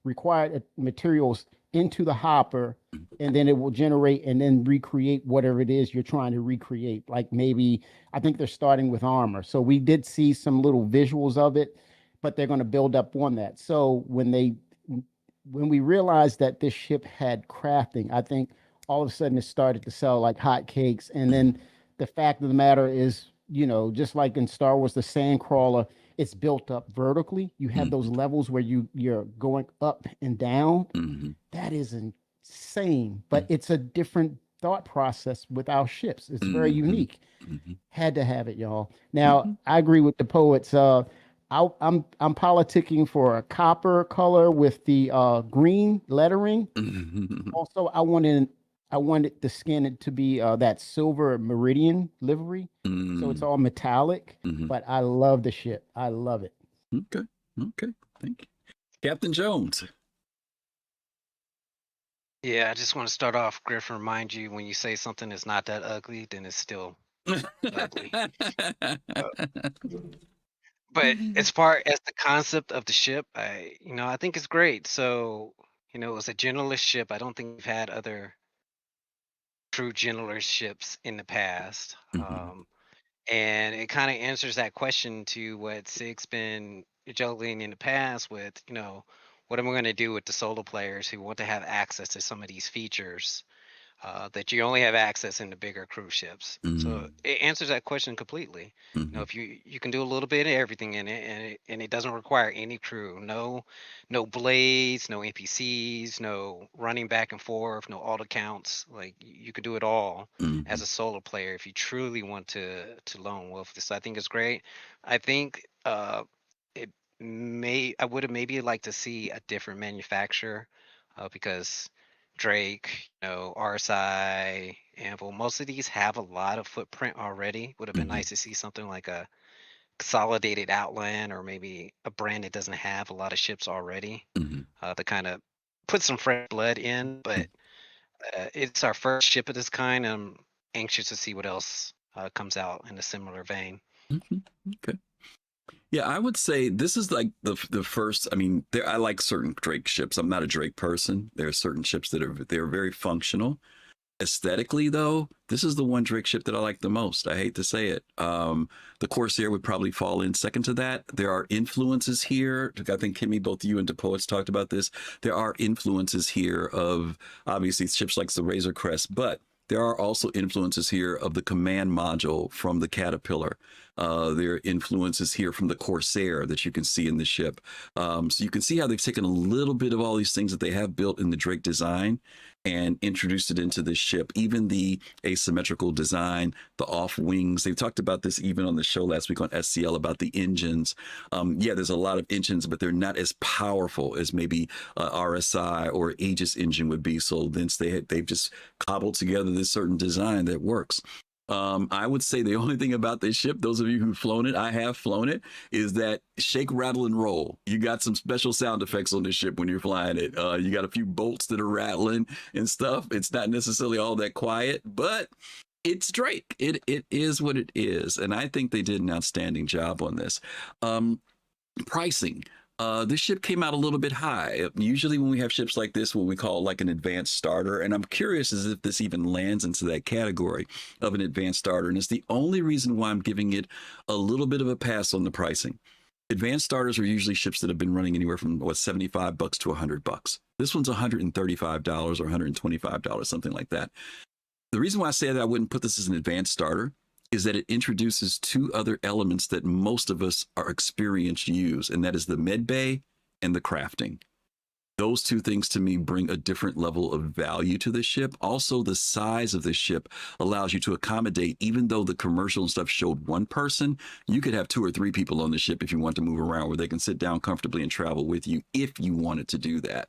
required materials into the hopper, and then it will generate and then recreate whatever it is you're trying to recreate. Like, maybe, I think they're starting with armor. So we did see some little visuals of it, but they're going to build up on that. So when we realized that this ship had crafting, I think all of a sudden it started to sell like hotcakes. And then the fact of the matter is, just like in Star Wars, the Sandcrawler, it's built up vertically. You have those levels where you're going up and down. That is insane, but it's a different thought process with our ships. It's very unique. Had to have it, y'all. Now, I agree with the Poets. I'm politicking for a copper color with the green lettering. Also, I wanted I wanted the skin to be that silver meridian livery, so it's all metallic. Mm-hmm. But I love the ship. I love it. Okay. Okay. Thank you. Captain Jones. Yeah, I just want to start off, Griff, remind you when you say something is not that ugly, then it's still ugly. But as far as the concept of the ship, I think it's great. So, it was a generalist ship. I don't think we've had other true generalist ships in the past. Mhm. And it kind of answers that question to what Sig's been juggling in the past with, what am I going to do with the solo players who want to have access to some of these features that you only have access in the bigger cruise ships. So it answers that question completely. If you can do a little bit of everything in it, and it doesn't require any crew, no blades, no NPCs, no running back and forth, no auto counts. Like you can do it all as a solo player if you truly want to lone wolf this. I think it's great. I think it I would have maybe liked to see a different manufacturer because Drake, RSI, Anvil, most of these have a lot of footprint already. Would have been nice to see something like a consolidated Outland or maybe a brand that doesn't have a lot of ships already to kind of put some fresh blood in. But it's our first ship of this kind. I'm anxious to see what else comes out in a similar vein. Okay. Yeah, I would say this is like the first. I mean, I like certain Drake ships. I'm not a Drake person. There are certain ships that they're very functional. Aesthetically, though, this is the one Drake ship that I like the most. I hate to say it. The Corsair would probably fall in second to that. There are influences here. I think Kimmy, both you and DaPoets talked about this. There are influences here of obviously ships like the Razor Crest, but there are also influences here of the command module from the Caterpillar. There are influences here from the Corsair that you can see in the ship. So you can see how they've taken a little bit of all these things that they have built in the Drake design and introduced it into this ship. Even the asymmetrical design, the off wings. They talked about this even on the show last week on SCL about the engines. Yeah, there's a lot of engines, but they're not as powerful as maybe RSI or Aegis engine would be. So thence they've just cobbled together this certain design that works. I would say the only thing about this ship, those of you who've flown it, I have flown it, is that shake, rattle, and roll. You got some special sound effects on this ship when you're flying it. You got a few bolts that are rattling and stuff. It's not necessarily all that quiet, but it's Drake. It is what it is. And I think they did an outstanding job on this. Pricing. This ship came out a little bit high. Usually when we have ships like this, what we call like an advanced starter, and I'm curious as if this even lands into that category of an advanced starter, and it's the only reason why I'm giving it a little bit of a pass on the pricing. Advanced starters are usually ships that have been running anywhere from $75 to $100. This one's $135 or $125, something like that. The reason why I say that I wouldn't put this as an advanced starter is that it introduces two other elements that most of us are experienced use, and that is the med bay and the crafting. Those two things to me bring a different level of value to the ship. Also, the size of the ship allows you to accommodate, even though the commercial and stuff showed one person, you could have 2 or 3 people on the ship if you want to move around where they can sit down comfortably and travel with you if you wanted to do that.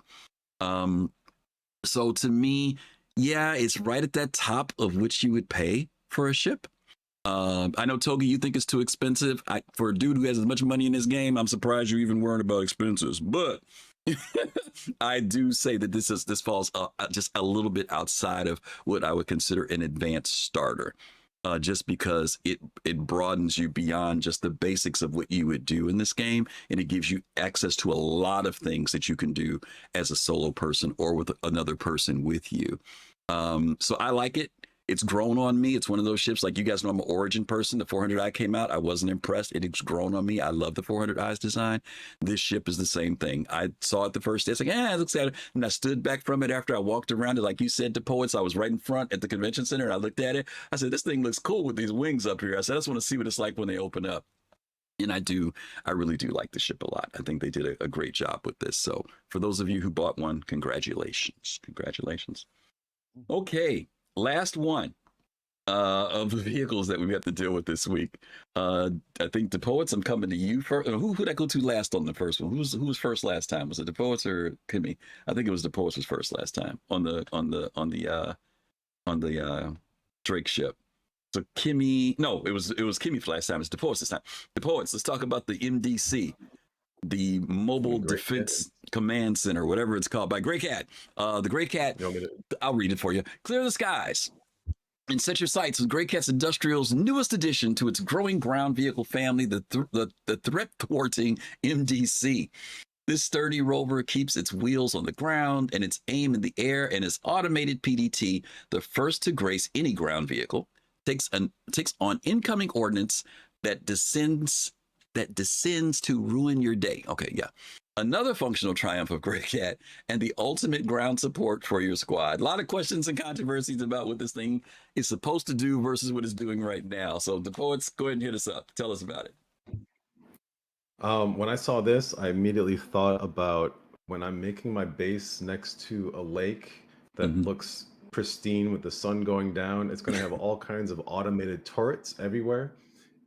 So to me, yeah, it's right at that top of which you would pay for a ship. I know, Togi, you think it's too expensive. For a dude who has as much money in this game, I'm surprised you even worried about expenses. But I do say that this falls just a little bit outside of what I would consider an advanced starter, just because it broadens you beyond just the basics of what you would do in this game, and it gives you access to a lot of things that you can do as a solo person or with another person with you. So I like it. It's grown on me. It's one of those ships, like you guys know I'm an Origin person. The 400i came out. I wasn't impressed. It's grown on me. I love the 400i's design. This ship is the same thing. I saw it the first day. It's like, it looks at it. And I stood back from it after I walked around it. Like you said, DaPoets, I was right in front at the convention center. And I looked at it. I said, this thing looks cool with these wings up here. I said, I just want to see what it's like when they open up. And I really do like the ship a lot. I think they did a great job with this. So for those of you who bought one, congratulations. Congratulations. Okay. Last one of the vehicles that we have to deal with this week. I think DaPoets, I'm coming to you first. Who'd I go to last on the first one? Who was first last time? Was it DaPoets or Kimmy? I think it was DaPoets was first last time on the on the Drake ship. So Kimmy, no, it was Kimmy last time. It's DaPoets this time. DaPoets. Let's talk about the MDC, the Mobile Great Defense Command Center, whatever it's called, by Grey Cat. The Grey Cat. I'll read it for you. Clear the skies and set your sights with Grey Cat's Industrial's newest addition to its growing ground vehicle family, the threat thwarting MDC. This sturdy rover keeps its wheels on the ground and its aim in the air, and its automated PDT, the first to grace any ground vehicle, takes on incoming ordnance that descends to ruin your day. Okay, yeah. Another functional triumph of Grey Cat and the ultimate ground support for your squad. A lot of questions and controversies about what this thing is supposed to do versus what it's doing right now. So DaPoets, go ahead and hit us up. Tell us about it. When I saw this, I immediately thought about when I'm making my base next to a lake that looks pristine with the sun going down. It's going to have all kinds of automated turrets everywhere.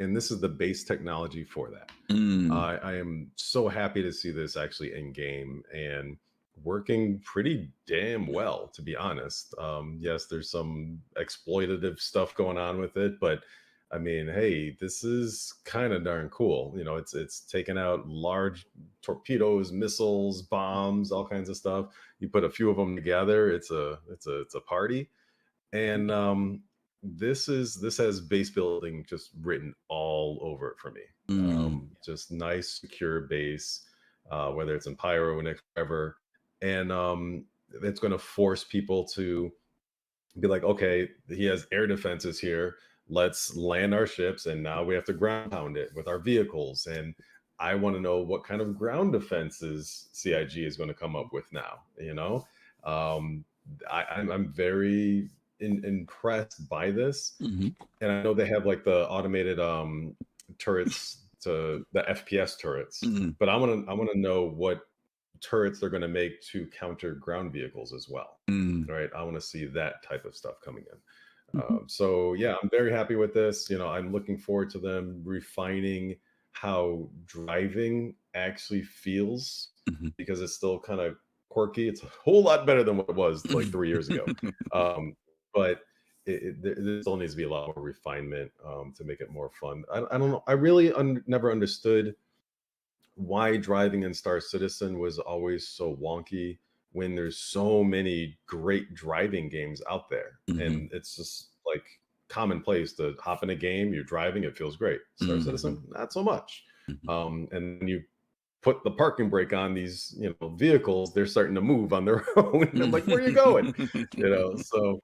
And this is the base technology for that. I am so happy to see this actually in game and working pretty damn well, to be honest. Yes, there's some exploitative stuff going on with it, but I mean, hey, this is kind of darn cool. You know, it's taking out large torpedoes, missiles, bombs, all kinds of stuff. You put a few of them together, it's a party. And this has base building just written all over it for me. Just nice, secure base, whether it's in Pyro, Nix, whatever. And it's going to force people to be like, okay, he has air defenses here. Let's land our ships, and now we have to ground pound it with our vehicles. And I want to know what kind of ground defenses CIG is going to come up with now. You know, I'm very impressed by this, and I know they have like the automated turrets, to the FPS turrets, but I want to know what turrets they're going to make to counter ground vehicles as well. Right, I want to see that type of stuff coming in. So yeah, I'm very happy with this. You know, I'm looking forward to them refining how driving actually feels, because it's still kind of quirky. It's a whole lot better than what it was like 3 years ago. But there still needs to be a lot more refinement to make it more fun. I don't know. I really never understood why driving in Star Citizen was always so wonky when there's so many great driving games out there. And it's just like commonplace to hop in a game, you're driving, it feels great. Star Citizen, not so much. And then you put the parking brake on these, you know, vehicles, they're starting to move on their own. I'm like, where are you going? You know, so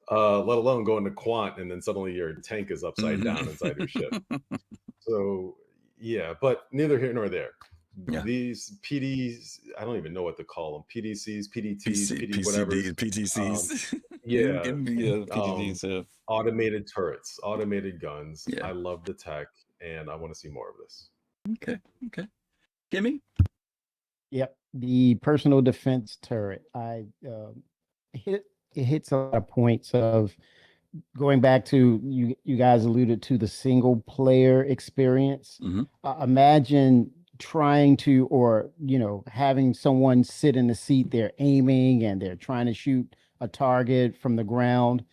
let alone going to Quant and then suddenly your tank is upside down inside your ship. So yeah, but neither here nor there. These PDs, I don't even know what to call them. PDCs, PDTs, whatever. PTCs. PDTs. Automated turrets, automated guns. I love the tech, and I want to see more of this. Okay. Kimmy? Yep. The personal defense turret. It hits a lot of points of going back to you guys alluded to the single player experience. Imagine trying to, or having someone sit in the seat, they're aiming and they're trying to shoot a target from the ground.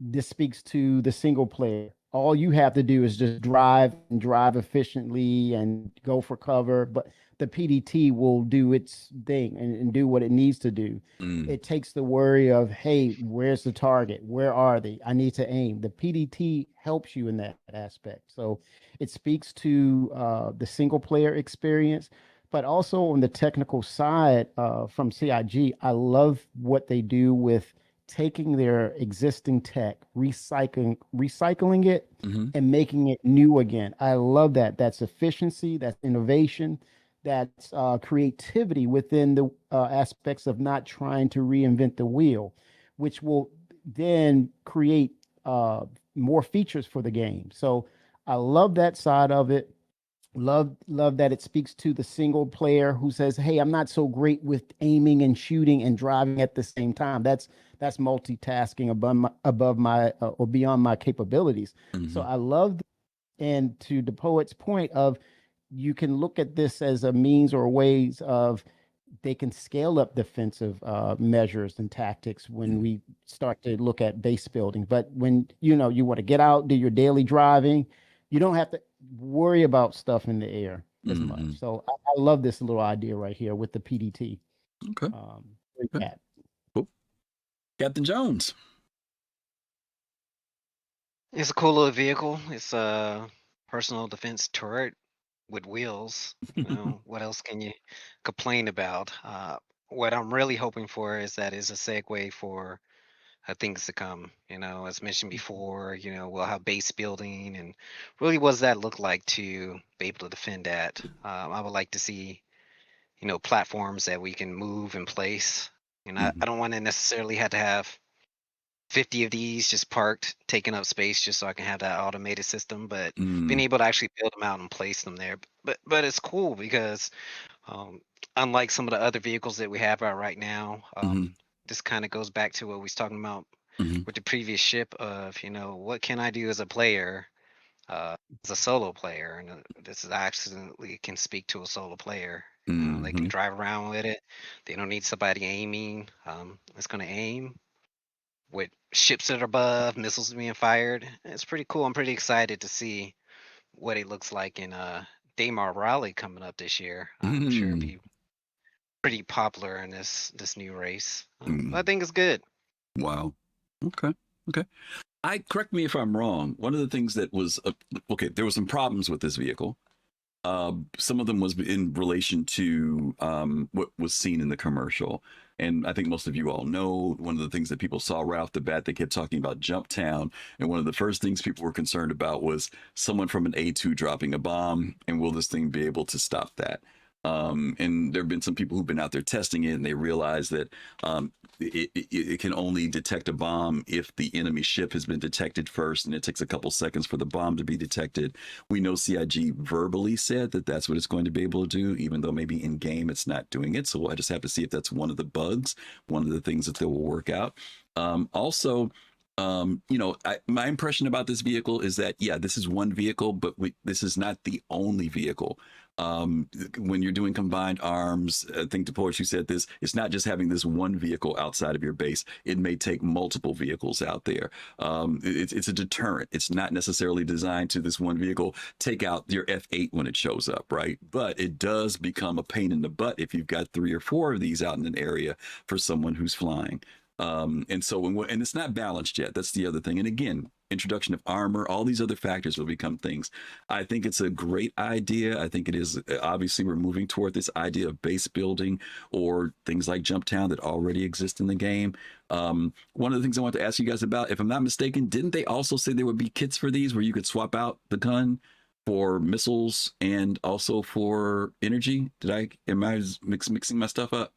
This speaks to the single player. All you have to do is just drive efficiently and go for cover, but the PDT will do its thing and do what it needs to do. It takes the worry of, hey, where's the target? Where are they? I need to aim. The PDT helps you in that aspect. So it speaks to the single player experience, but also on the technical side from CIG, I love what they do with taking their existing tech, recycling it and making it new again. I love that. That's efficiency, that's innovation, that's creativity within the aspects of not trying to reinvent the wheel, which will then create more features for the game. So I love that side of it. Love that it speaks to the single player who says, hey, I'm not so great with aiming and shooting and driving at the same time. That's multitasking above my or beyond my capabilities. So I love, and to DaPoets' point of, you can look at this as a means or ways of they can scale up defensive measures and tactics when we start to look at base building. But when you want to get out, do your daily driving, you don't have to worry about stuff in the air as much. So I love this little idea right here with the PDT. Okay. Great cat. Cool. Captain Jones. It's a cool little vehicle. It's a personal defense turret with wheels. What else can you complain about? What I'm really hoping for is that is a segue for things to come. As mentioned before, we'll have base building, and really what does that look like to be able to defend that? I would like to see, platforms that we can move and place. I don't want to necessarily have to have 50 of these just parked, taking up space just so I can have that automated system, but being able to actually build them out and place them there. But it's cool because unlike some of the other vehicles that we have out right now, this kind of goes back to what we was talking about with the previous ship of, what can I do as a player, as a solo player? And this is actually can speak to a solo player. They can drive around with it. They don't need somebody aiming. It's going to aim with ships that are above, missiles being fired. It's pretty cool. I'm pretty excited to see what it looks like in Daymar Raleigh coming up this year. I'm sure it'll be pretty popular in this new race. I think it's good. Wow. Okay. Correct me if I'm wrong. One of the things that was there were some problems with this vehicle. Some of them was in relation to what was seen in the commercial. And I think most of you all know one of the things that people saw right off the bat, they kept talking about Jump Town. And one of the first things people were concerned about was someone from an A2 dropping a bomb. And will this thing be able to stop that? And there have been some people who've been out there testing it, and they realize that it can only detect a bomb if the enemy ship has been detected first, and it takes a couple seconds for the bomb to be detected. We know CIG verbally said that that's what it's going to be able to do, even though maybe in game it's not doing it. So I just have to see if that's one of the bugs, one of the things that they will work out. Also, my impression about this vehicle is that, yeah, this is one vehicle, but this is not the only vehicle. When you're doing combined arms, I think DaPoets, you said this, it's not just having this one vehicle outside of your base. It may take multiple vehicles out there. It's a deterrent. It's not necessarily designed to this one vehicle take out your F8 when it shows up, right? But it does become a pain in the butt if you've got 3 or 4 of these out in an area for someone who's flying. And it's not balanced yet. That's the other thing. And again, introduction of armor, all these other factors will become things. I think it's a great idea. I think it is, obviously we're moving toward this idea of base building or things like Jump Town that already exist in the game. One of the things I want to ask you guys about, if I'm not mistaken, didn't they also say there would be kits for these where you could swap out the gun for missiles and also for energy? Am I mixing my stuff up?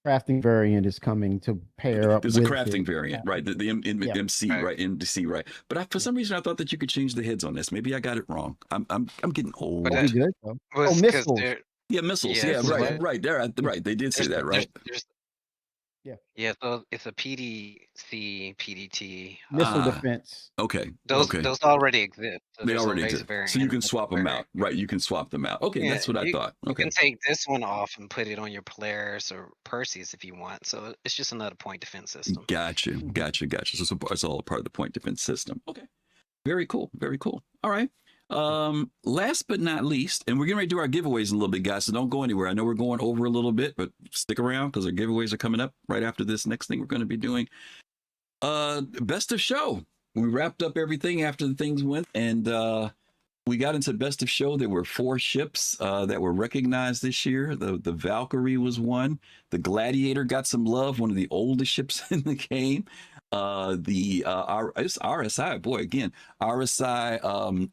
Crafting variant is coming to pair up. There's a crafting variant, right? The MC, Right. right? MDC, right? But for some reason, I thought that you could change the heads on this. Maybe I got it wrong. I'm getting old. But That'd be good, though. was 'cause missiles. Yeah, missiles. Yeah, Yeah, so right, what- right. There, right. They did say that, right? Yeah, so it's a PDC, PDT. Missile defense. Okay. Those already exist. So They there's a already laser exist. variant So you and a can missile swap them variant. out, right? You can swap them out. Okay, Yeah, that's what I thought. You Okay. can take this one off and put it on your Polaris or Perseus if you want. So it's just another point defense system. Gotcha. So it's all a part of the point defense system. Okay. Very cool. All right. Last but not least, and we're getting ready to do our giveaways in a little bit, guys, so don't go anywhere. I know we're going over a little bit, but stick around because our giveaways are coming up right after this next thing we're going to be doing. Best of show. We wrapped up everything after the things went, and we got into best of show. There were 4 ships that were recognized this year. The Valkyrie was one. The Gladiator got some love, one of the oldest ships in the game. It's RSI, boy, again, RSI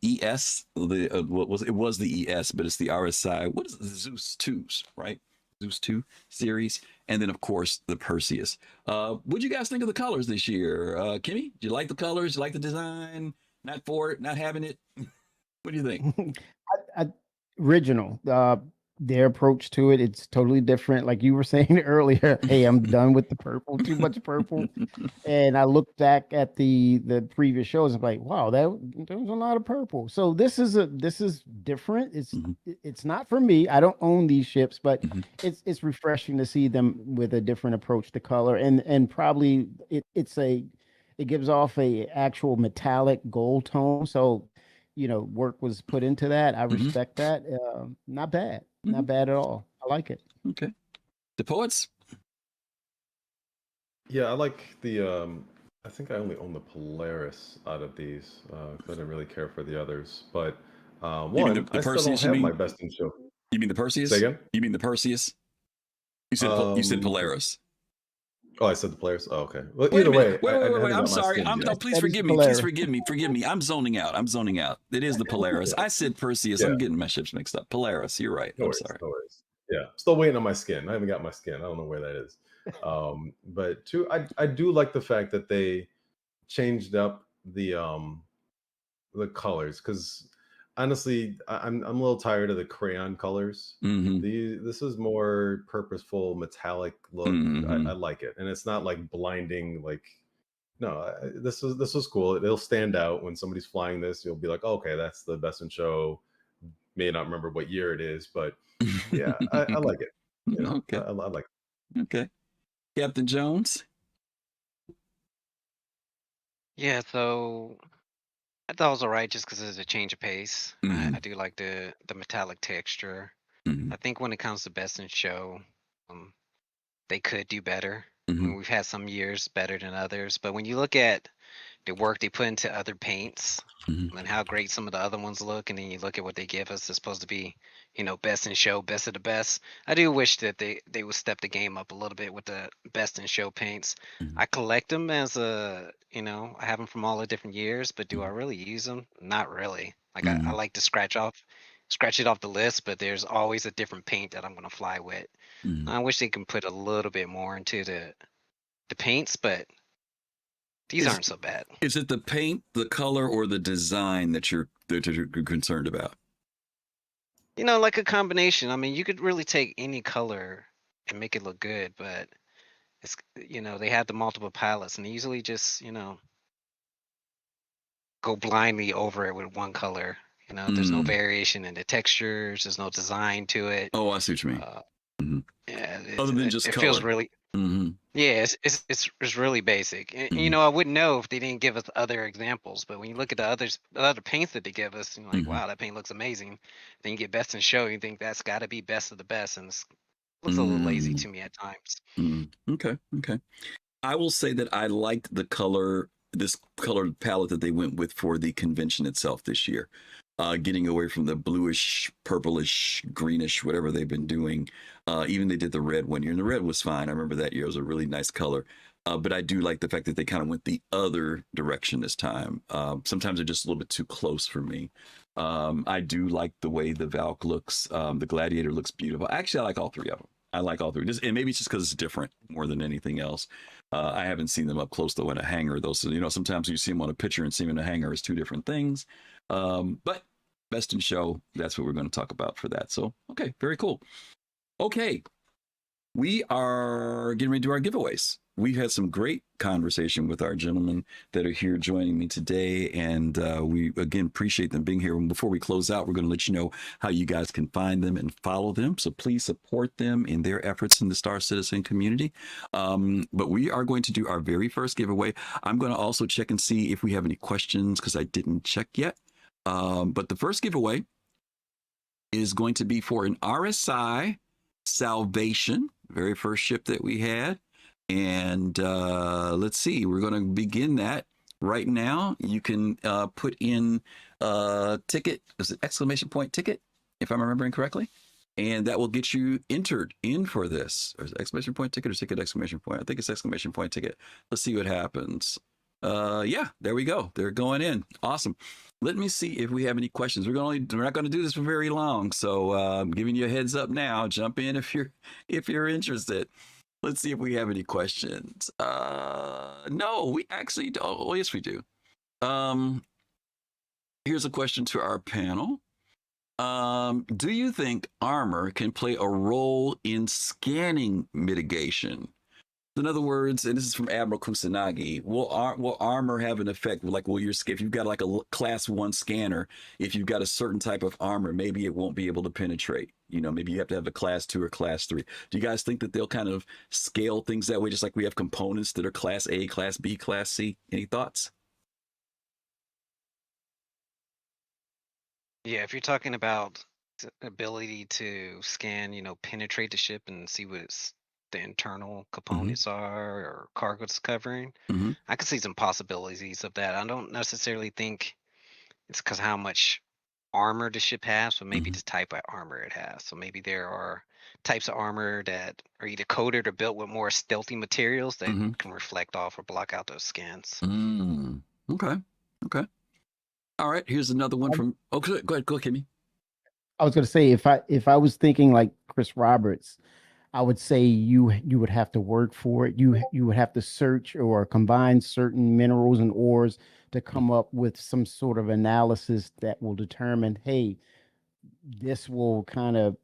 ES. It was the ES, but it's the RSI. What is it? The Zeus 2s, right? Zeus 2 series, and then of course the Perseus. What'd you guys think of the colors this year? Kimmy, did you like the colors? You like the design? Not for it, not having it. What do you think? Original. their approach to it, it's totally different. Like you were saying earlier, hey, I'm done with the purple, too much purple. And I look back at the previous shows, I'm like, wow, there was a lot of purple. So this is different. It's not for me. I don't own these ships, but it's refreshing to see them with a different approach to color, and probably it gives off a actual metallic gold tone. So, work was put into that. I respect that. Not bad. Not bad at all. I like it. Okay. DaPoets? Yeah, I like the. I think I only own the Polaris out of these because I didn't really care for the others. But You mean one, the I still don't Perseus, you have my mean? best in show. You mean the Say Perseus? again? You mean the Perseus? You said Um, Polaris. oh, I said the Polaris. Oh, okay. Well, Wait a either minute. way, I Wait. haven't I'm got my sorry. skins No, yet. please That is forgive the me. Please Polaris. forgive me. Forgive me. I'm zoning out. It is the Polaris. I said Perseus. Yeah, I'm getting my ships mixed up. Polaris. You're right. no I'm worries, sorry. no worries. Yeah, still waiting on my skin. I haven't got my skin. I don't know where that is. But two, I do like the fact that they changed up the colors because honestly, I'm a little tired of the crayon colors. Mm-hmm. This is more purposeful metallic look. I like it, and it's not like blinding. Like no, this was cool. It'll stand out when somebody's flying this. You'll be like, oh, okay, that's the best in show. May not remember what year it is, but yeah, I like it. Okay. I like Okay. Captain Jones? Yeah, so I thought it was alright just because it's a change of pace. I do like the metallic texture. Mm-hmm. I think when it comes to best in show, um, they could do better. I Mm-hmm. mean, we've had some years better than others, but when you look at the work they put into other paints Mm-hmm. and how great some of the other ones look, and then you look at what they give us, it's supposed to be, best in show, best of the best. I do wish that they would step the game up a little bit with the best in show paints. I collect them as I have them from all the different years, but do I really use them? Not really. Like I Mm-hmm. like to scratch it off the list, but there's always a different paint that I'm gonna fly with. Mm-hmm. I wish they can put a little bit more into the paints, but these aren't so bad. Is it the paint, the color, or the design that you're concerned about? Like a combination. I mean, you could really take any color and make it look good, but they have the multiple palettes and they usually just, go blindly over it with one color. There's no variation in the textures, there's no design to it. Oh, I see what you mean. Yeah, Other than just it color. feels really, yeah, it's really basic. And, I wouldn't know if they didn't give us other examples, but when you look at the other paints that they give us, you're like, wow, that paint looks amazing. Then you get best in show, you think that's got to be best of the best, and it looks a little lazy to me at times. Okay. I will say that I liked this color palette that they went with for the convention itself this year. Getting away from the bluish, purplish, greenish, whatever they've been doing. Even they did the red one year, and the red was fine. I remember that year. It was a really nice color. But I do like the fact that they kind of went the other direction this time. Sometimes they're just a little bit too close for me. I do like the way the Valk looks. The Gladiator looks beautiful. Actually, I like all three of them. I like all three. And maybe it's just because it's different more than anything else. I haven't seen them up close though in a hangar though. So, sometimes you see them on a picture and see them in a hangar is two different things. But best in show, that's what we're going to talk about for that. So, okay, very cool. Okay, we are getting ready to do our giveaways. We've had some great conversation with our gentlemen that are here joining me today, and we again appreciate them being here. And before we close out, we're going to let you know how you guys can find them and follow them. So please support them in their efforts in the Star Citizen community. But we are going to do our very first giveaway. I'm going to also check and see if we have any questions because I didn't check yet. But the first giveaway is going to be for an RSI Salvation, very first ship that we had. And let's see, we're going to begin that right now. You can put in ticket, is it exclamation point ticket, if I'm remembering correctly? And that will get you entered in for this. Or is it exclamation point ticket or ticket exclamation point? I think it's exclamation point ticket. Let's see what happens. Yeah, there we go. They're going in. Awesome. Let me see if we have any questions. We're not going to do this for very long, so I'm giving you a heads up now. Jump in if you're interested. Let's see if we have any questions. No, we actually don't. Oh, yes, we do. Here's a question to our panel. Do you think armor can play a role in scanning mitigation? In other words, and this is from Admiral Kusanagi, will armor have an effect? Like, will your if you've got like a class 1 scanner, if you've got a certain type of armor, maybe it won't be able to penetrate. You know, maybe you have to have a class 2 or class 3. Do you guys think that they'll kind of scale things that way, just like we have components that are class A, class B, class C? Any thoughts? Yeah, if you're talking about ability to scan, penetrate the ship and see what the internal components are or cargo it's covering, Mm-hmm. I could see some possibilities of that. I don't necessarily think it's because how much armor the ship has, but maybe the type of armor it has. So maybe there are types of armor that are either coated or built with more stealthy materials that can reflect off or block out those scans. Okay. Okay. All right. Here's another one from. Oh, go ahead, Kimmy. I was going to say if I was thinking like Chris Roberts, I would say you would have to work for it. You would have to search or combine certain minerals and ores to come up with some sort of analysis that will determine, hey, this will kind of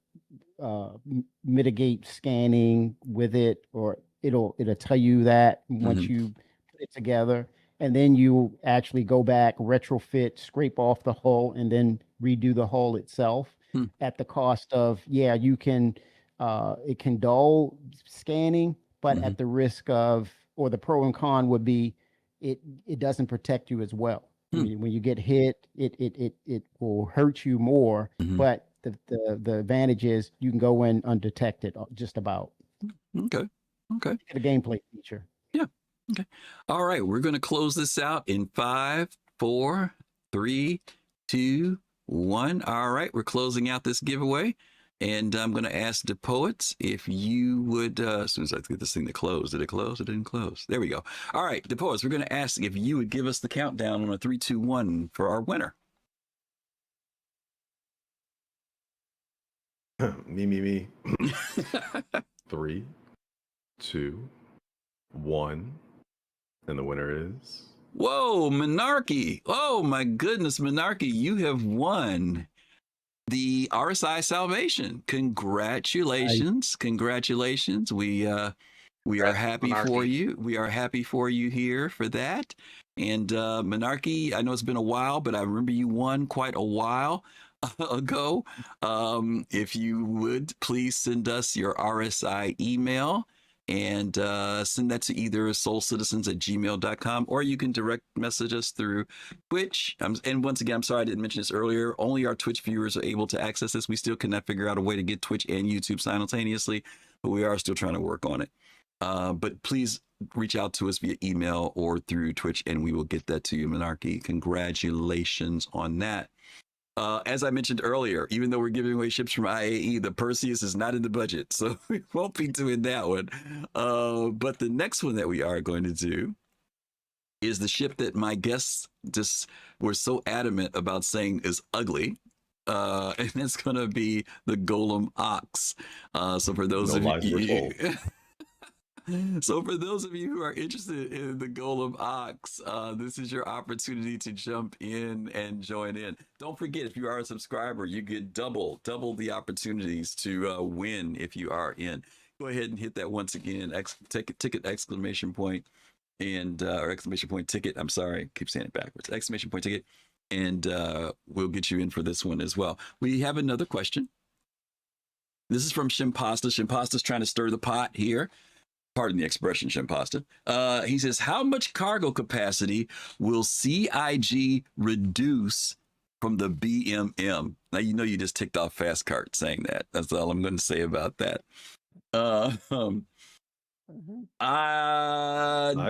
mitigate scanning with it, or it'll tell you that once you put it together, and then you actually go back, retrofit, scrape off the hull, and then redo the hull itself at the cost of, yeah, you can it can dull scanning, but at the risk of, or the pro and con would be, it doesn't protect you as well. I mean, when you get hit, it will hurt you more, but the advantage is you can go in undetected, just about. Okay. Okay. The gameplay feature. Yeah. Okay. All right. We're going to close this out in 5, 4, 3, 2, 1. All right. We're closing out this giveaway. And I'm going to ask DaPoets if you would, as soon as I get this thing to close, did it close? It didn't close. There we go. All right, DaPoets, we're going to ask if you would give us the countdown on a 3, 2, 1 for our winner. Me. 3, 2, 1. And the winner is... Whoa, Monarchy. Oh, my goodness, Monarchy, you have won the RSI Salvation. Congratulations. Congratulations. We are happy for you. We are happy for you here for that. And Monarchy, I know it's been a while, but I remember you won quite a while ago. If you would please send us your RSI email and send that to either soulcitizens@gmail.com, or you can direct message us through Twitch. And once again, I'm sorry I didn't mention this earlier. Only our Twitch viewers are able to access this. We still cannot figure out a way to get Twitch and YouTube simultaneously, but we are still trying to work on it. But please reach out to us via email or through Twitch, and we will get that to you, Monarchy. Congratulations on that. As I mentioned earlier, even though we're giving away ships from IAE, the Perseus is not in the budget, so we won't be doing that one. But the next one that we are going to do is the ship that my guests just were so adamant about saying is ugly. And it's going to be the Golem Ox. So for those of you... So for those of you who are interested in the Golem Ox, this is your opportunity to jump in and join in. Don't forget, if you are a subscriber, you get double the opportunities to win if you are in. Go ahead and hit that once again, ticket exclamation point, and or exclamation point ticket. I'm sorry, keep saying it backwards. Exclamation point ticket, and we'll get you in for this one as well. We have another question. This is from Shimpasta. Shimpasta's trying to stir the pot here. Pardon the expression, Shimpasta. He says, how much cargo capacity will CIG reduce from the BMM? Now, you know you just ticked off Fast Cart saying that. That's all I'm going to say about that. I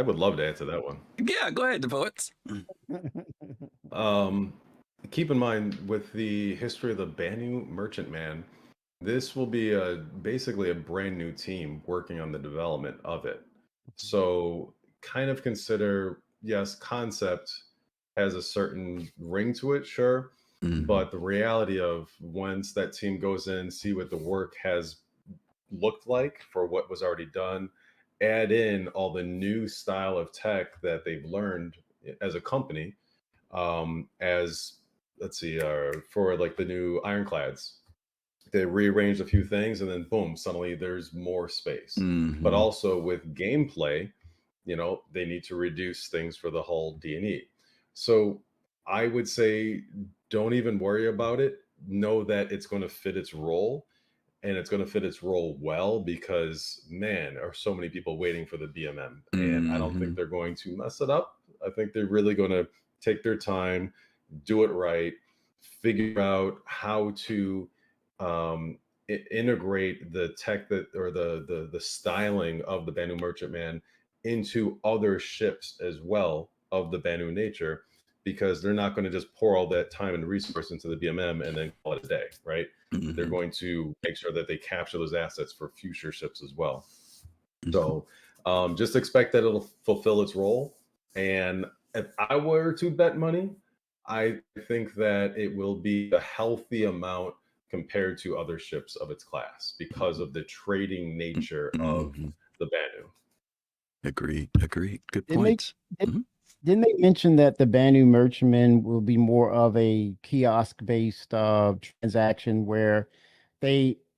would love to answer that one. Yeah, go ahead, DaPoets. Keep in mind, with the history of the Banu Merchantman, this will be basically a brand new team working on the development of it. So kind of consider, yes, concept has a certain ring to it, sure. But the reality of once that team goes in, see what the work has looked like for what was already done, add in all the new style of tech that they've learned as a company, as let's see, for like the new ironclads, they rearranged a few things, and then boom, suddenly there's more space. Mm-hmm. But also with gameplay, they need to reduce things for the whole D&E. So I would say don't even worry about it. Know that it's going to fit its role, and it's going to fit its role well, because man, are so many people waiting for the BMM, and I don't think they're going to mess it up. I think they're really going to take their time, do it right, figure out how to integrate the tech or the styling of the Banu Merchantman into other ships as well of the Banu nature, because they're not going to just pour all that time and resource into the BMM and then call it a day, right? They're going to make sure that they capture those assets for future ships as well. So just expect that it'll fulfill its role. And if I were to bet money, I think that it will be a healthy amount compared to other ships of its class, because of the trading nature of the Banu. Agreed. Good Didn't points. didn't they mention that the Banu Merchantman will be more of a kiosk-based transaction where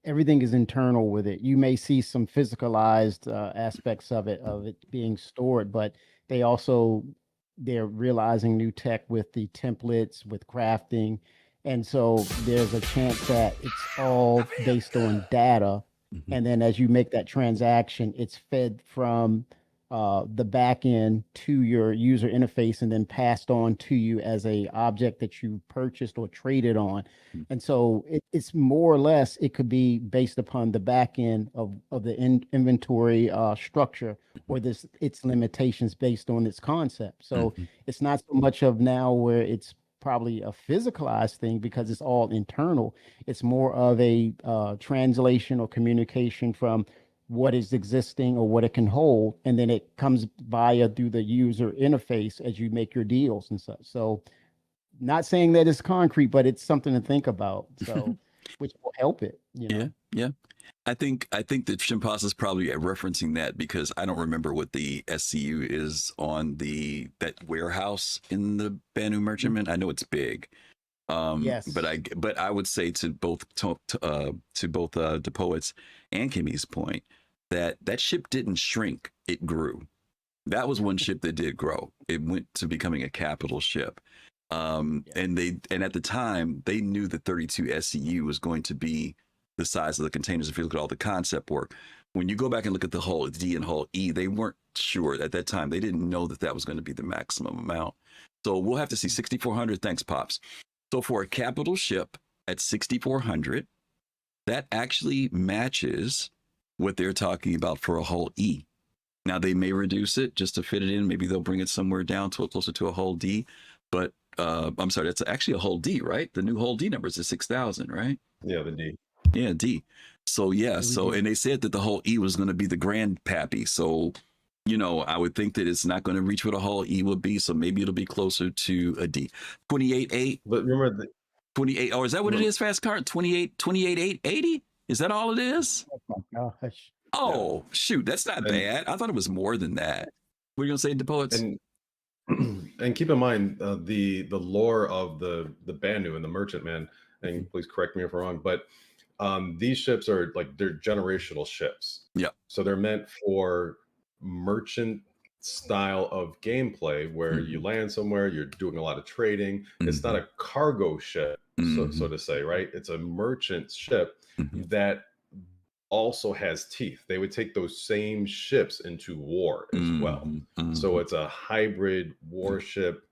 everything is internal with it? You may see some physicalized aspects of it being stored, but they're realizing new tech with the templates, with crafting, and so there's a chance that it's all based on data, and then as you make that transaction, it's fed from the back end to your user interface and then passed on to you as a object that you purchased or traded on. And so it's more or less, it could be based upon the back end of the inventory structure, or its limitations based on its concept. So it's not so much of now where it's probably a physicalized thing because it's all internal. It's more of a translation or communication from what is existing or what it can hold, and then it comes via through the user interface as you make your deals and such. So not saying that it's concrete, but it's something to think about. So which will help it, Yeah. I think that Shimpas is probably referencing that, because I don't remember what the SCU is on that warehouse in the Banu Merchantman. I know it's big. Yes. But I would say to both DaPoets and Kimmy's point, that ship didn't shrink, it grew. That was one ship that did grow. It went to becoming a capital ship. And at the time they knew that 32 SCU was going to be the size of the containers. If you look at all the concept work, when you go back and look at the hull D and hull E, they weren't sure at that time. They didn't know that was going to be the maximum amount. So we'll have to see. 6,400. Thanks, Pops. So for a capital ship at 6,400, that actually matches what they're talking about for a hull E. Now they may reduce it just to fit it in. Maybe they'll bring it somewhere down to closer to a hull D. But I'm sorry, that's actually a hull D, right? The new hull D numbers is 6,000, right? Yeah, the D. Yeah, D. So and they said that the hull E was going to be the grandpappy. So I would think that it's not going to reach what a hull E would be. So maybe it'll be closer to a D. 28.8. But remember 28. Oh, is that what it is, Fast Card? 28.880? Is that all it is? Oh my gosh. Oh, shoot. That's not bad. I thought it was more than that. What are you going to say, DaPoets? And keep in mind the lore of the Banu and the Merchantman, and please correct me if I'm wrong, but these ships are they're generational ships. Yeah. So they're meant for merchant style of gameplay where you land somewhere, you're doing a lot of trading. It's not a cargo ship, so to say, right? It's a merchant ship that also has teeth. They would take those same ships into war as well. So it's a hybrid warship,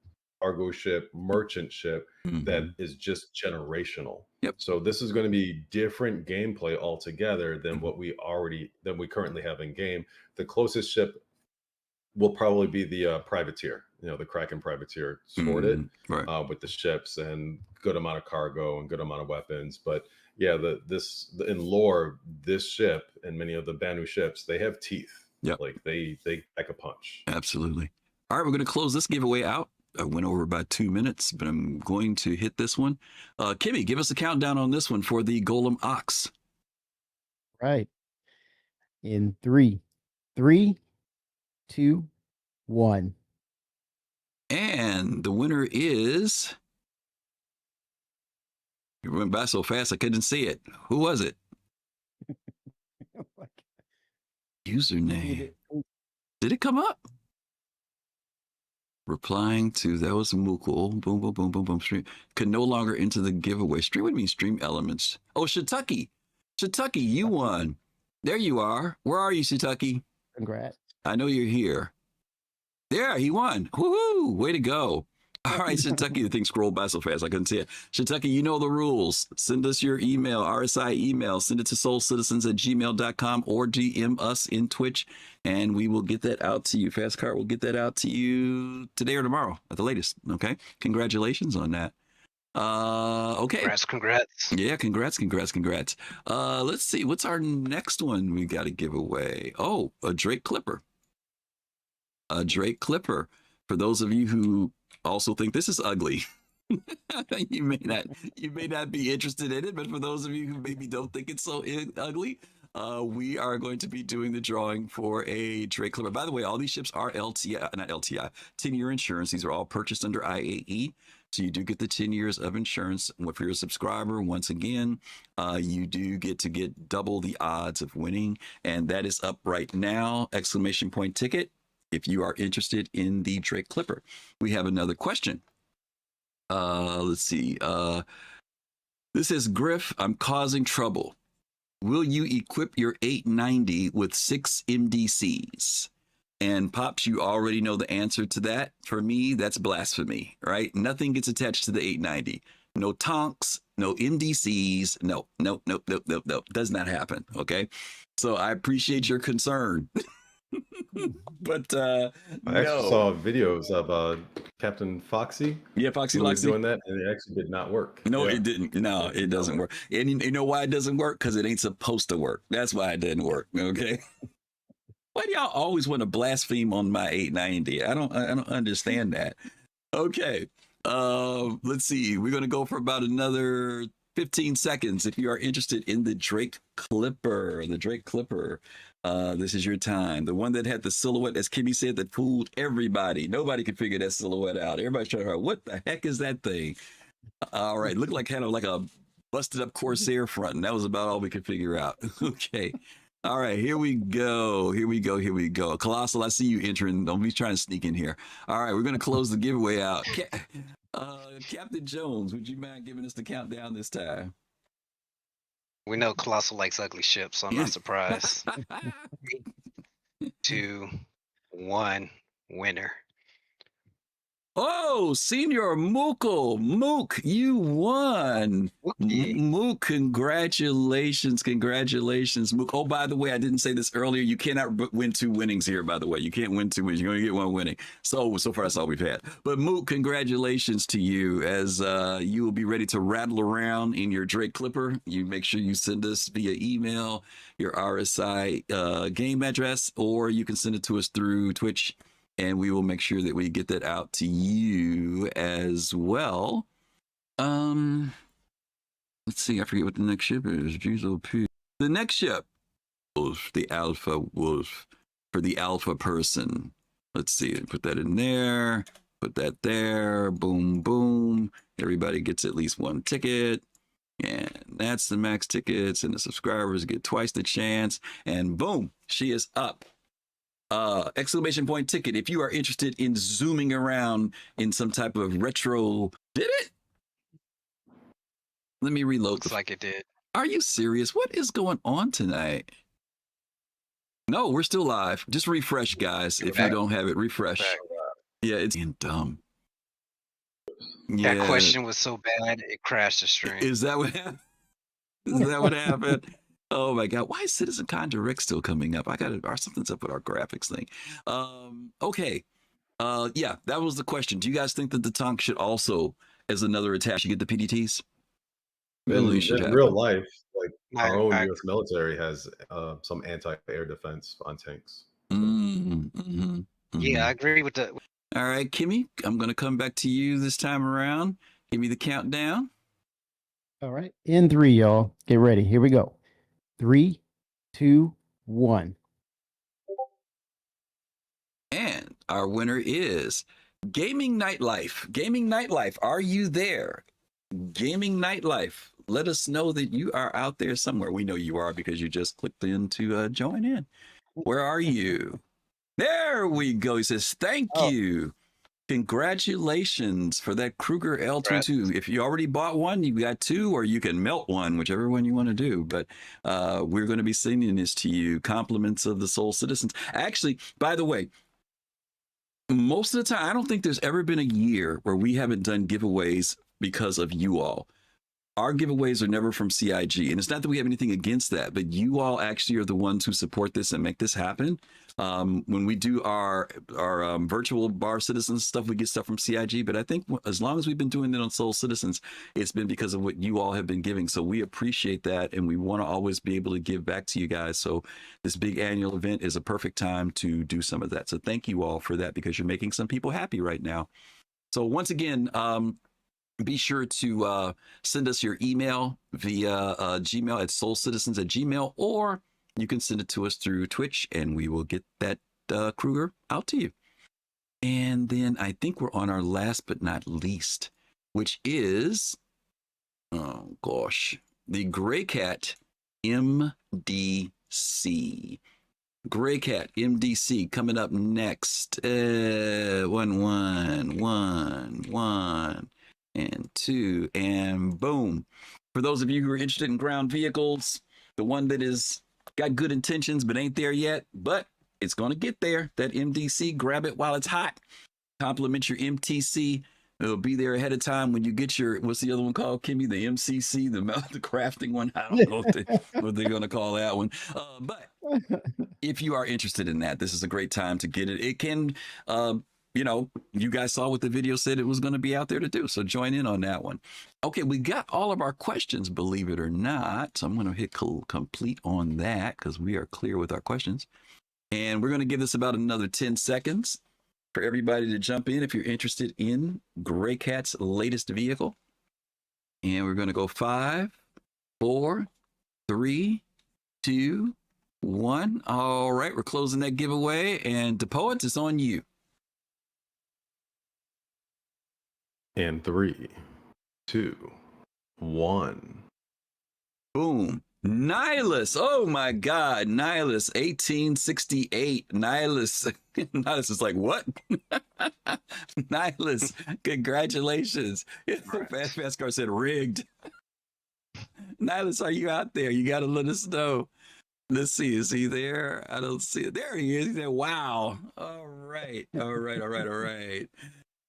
cargo ship, merchant ship that is just generational. Yep. So this is going to be different gameplay altogether than what we currently have in game. The closest ship will probably be the privateer, the Kraken privateer sorted with the ships and good amount of cargo and good amount of weapons. But yeah, in lore, this ship and many of the Banu ships, they have teeth. Yep. They pack a punch. Absolutely. All right, we're going to close this giveaway out. I went over by 2 minutes, but I'm going to hit this one. Kimmy, give us a countdown on this one for the Golem Ox. Right. In 3, 2, 1. And the winner is It went by so fast I couldn't see it. Who was it? Username. Did it come up? Replying to that was Mookle. Boom, boom, boom, boom, boom. Stream could no longer enter the giveaway. Stream would mean stream elements. Oh, Shitucky. Shitucky, you won. There you are. Where are you, Shitucky? Congrats. I know you're here. There, he won. Woohoo! Way to go. All right, Shitucky, the thing scrolled by so fast I couldn't see it. Shitucky, you know the rules. Send us your email, RSI email. Send it to soulcitizens@gmail.com or DM us in Twitch, and we will get that out to you. Fastcart will get that out to you today or tomorrow at the latest. Okay? Congratulations on that. Okay. Congrats. Yeah, congrats. Let's see. What's our next one we got to give away? Oh, a Drake Clipper. A Drake Clipper. For those of you who also think this is ugly, you may not be interested in it, but for those of you who maybe don't think it's so ugly, we are going to be doing the drawing for a Drake Clipper. By the way, all these ships are not LTI, 10-year insurance. These are all purchased under IAE. So you do get the 10 years of insurance. If you're a subscriber, once again, you do get to get double the odds of winning. And that is up right now, ! Ticket, if you are interested in the Drake Clipper. We have another question. Let's see. This is Griff, I'm causing trouble. Will you equip your 890 with 6 MDCs? And Pops, you already know the answer to that. For me, that's blasphemy, right? Nothing gets attached to the 890. No tonks, no MDCs. No. Does not happen, okay? So I appreciate your concern. But I actually saw videos of Captain Foxy. Yeah, Foxy was Loxy doing that, and it actually did not work. No, it didn't. No, it doesn't work. And you know why it doesn't work? Because it ain't supposed to work. That's why it didn't work. Okay. Why do y'all always want to blaspheme on my 890? I don't understand that. Okay. Let's see. We're gonna go for about another 15 seconds. If you are interested in the Drake Clipper, this is your time. The one that had the silhouette, as Kimmy said, that fooled everybody. Nobody could figure that silhouette out. Everybody's trying to figure out what the heck is that thing? All right, looked like kind of like a busted up Corsair front, and that was about all we could figure out. Okay. All right, here we go. Colossal, I see you entering. Don't be trying to sneak in here. All right, we're going to close the giveaway out. Captain Jones, would you mind giving us the countdown this time? We know Colossal likes ugly ships, so I'm not surprised. 2, 1, winner. Oh, Senior Mookle. Mook, you won. Mook, congratulations, Mook. Oh, by the way, I didn't say this earlier. You cannot win 2 winnings here, by the way. You can't win 2 winnings. You're going to get 1 winning. So far, that's all we've had. But Mook, congratulations to you, as you will be ready to rattle around in your Drake Clipper. You make sure you send us via email your RSI game address, or you can send it to us through Twitch, and we will make sure that we get that out to you as well. Let's see. I forget what the next ship is. The next ship, the Alpha Wolf, for the Alpha person. Let's see. Put that in there. Put that there. Boom, boom. Everybody gets at least 1 ticket. And that's the max tickets. And the subscribers get twice the chance. And boom, she is up. ! Ticket, if you are interested in zooming around in some type of retro. Did it? Let me reload. Looks like it did. Are you serious? What is going on tonight? No, we're still live. Just refresh, guys. If you don't have it, refresh. Yeah, it's dumb. Yeah. That question was so bad, it crashed the stream. Is that what happened? Is that what happened? Oh my God! Why is Citizen Con Direct still coming up? Something's up with our graphics thing. Okay. Yeah, that was the question. Do you guys think that the Tonk should also, as another attach, you get the PDTs? In real life, like our own U.S. military has some anti-air defense on tanks. Yeah, I agree with that. All right, Kimmy, I'm going to come back to you this time around. Give me the countdown. All right, in 3, y'all. Get ready. Here we go. 3, 2, 1. And our winner is Gaming Nightlife. Gaming Nightlife, are you there? gaming nightlife. Let us know that you are out there somewhere. We know you are because you just clicked in to join in. Where are you? There we go. He says, thank you. Congratulations for that Kruger L22. If you already bought one, you got two, or you can melt one, whichever one you want to do. But we're going to be sending this to you. Compliments of the Soul Citizens. Actually, by the way, most of the time, I don't think there's ever been a year where we haven't done giveaways because of you all. Our giveaways are never from CIG, and it's not that we have anything against that, but you all actually are the ones who support this and make this happen. When we do our virtual bar citizens stuff, we get stuff from CIG, but I think as long as we've been doing it on Soul Citizens, it's been because of what you all have been giving. So we appreciate that, and we want to always be able to give back to you guys. So this big annual event is a perfect time to do some of that. So thank you all for that, because you're making some people happy right now. So once again, be sure to send us your email via Gmail at soulcitizens@gmail, or you can send it to us through Twitch, and we will get that Kruger out to you. And then I think we're on our last but not least, which is, oh gosh, the Gray Cat MDC. Gray Cat MDC coming up next. 1, 1, 1, 1. And 2, and boom. For those of you who are interested in ground vehicles, the one that is got good intentions but ain't there yet, but it's going to get there. That MDC, grab it while it's hot. Compliment your MTC. It'll be there ahead of time when you get your, what's the other one called, Kimmy? The MCC, the crafting one. I don't know what they're going to call that one. But if you are interested in that, this is a great time to get it. It can, you know, you guys saw what the video said it was going to be out there to do. So join in on that one. Okay, we got all of our questions, believe it or not. So I'm going to hit complete on that because we are clear with our questions. And we're going to give this about another 10 seconds for everybody to jump in if you're interested in Gray Cat's latest vehicle. And we're going to go 5, 4, 3, 2, 1. All right, we're closing that giveaway. And DaPoets, it's on you. And 3, 2, 1. Boom. Nihilus. Oh my God. Nihilus 1868. Nihilus. Nihilus is like, what? Nihilus. Congratulations. Right. Fast Car said rigged. Nihilus, are you out there? You got to let us know. Let's see. Is he there? I don't see it. There he is. He said, wow. All right. All right. All right. All right.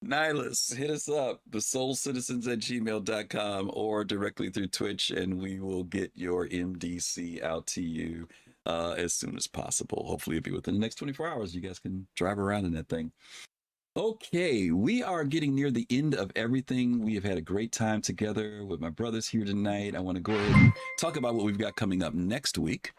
Nihilus, hit us up, thesoulcitizens@gmail.com, or directly through Twitch, and we will get your MDC out to you as soon as possible. Hopefully it'll be within the next 24 hours. You guys can drive around in that thing. Okay, we are getting near the end of everything. We have had a great time together with my brothers here tonight. I want to go ahead and talk about what we've got coming up next week.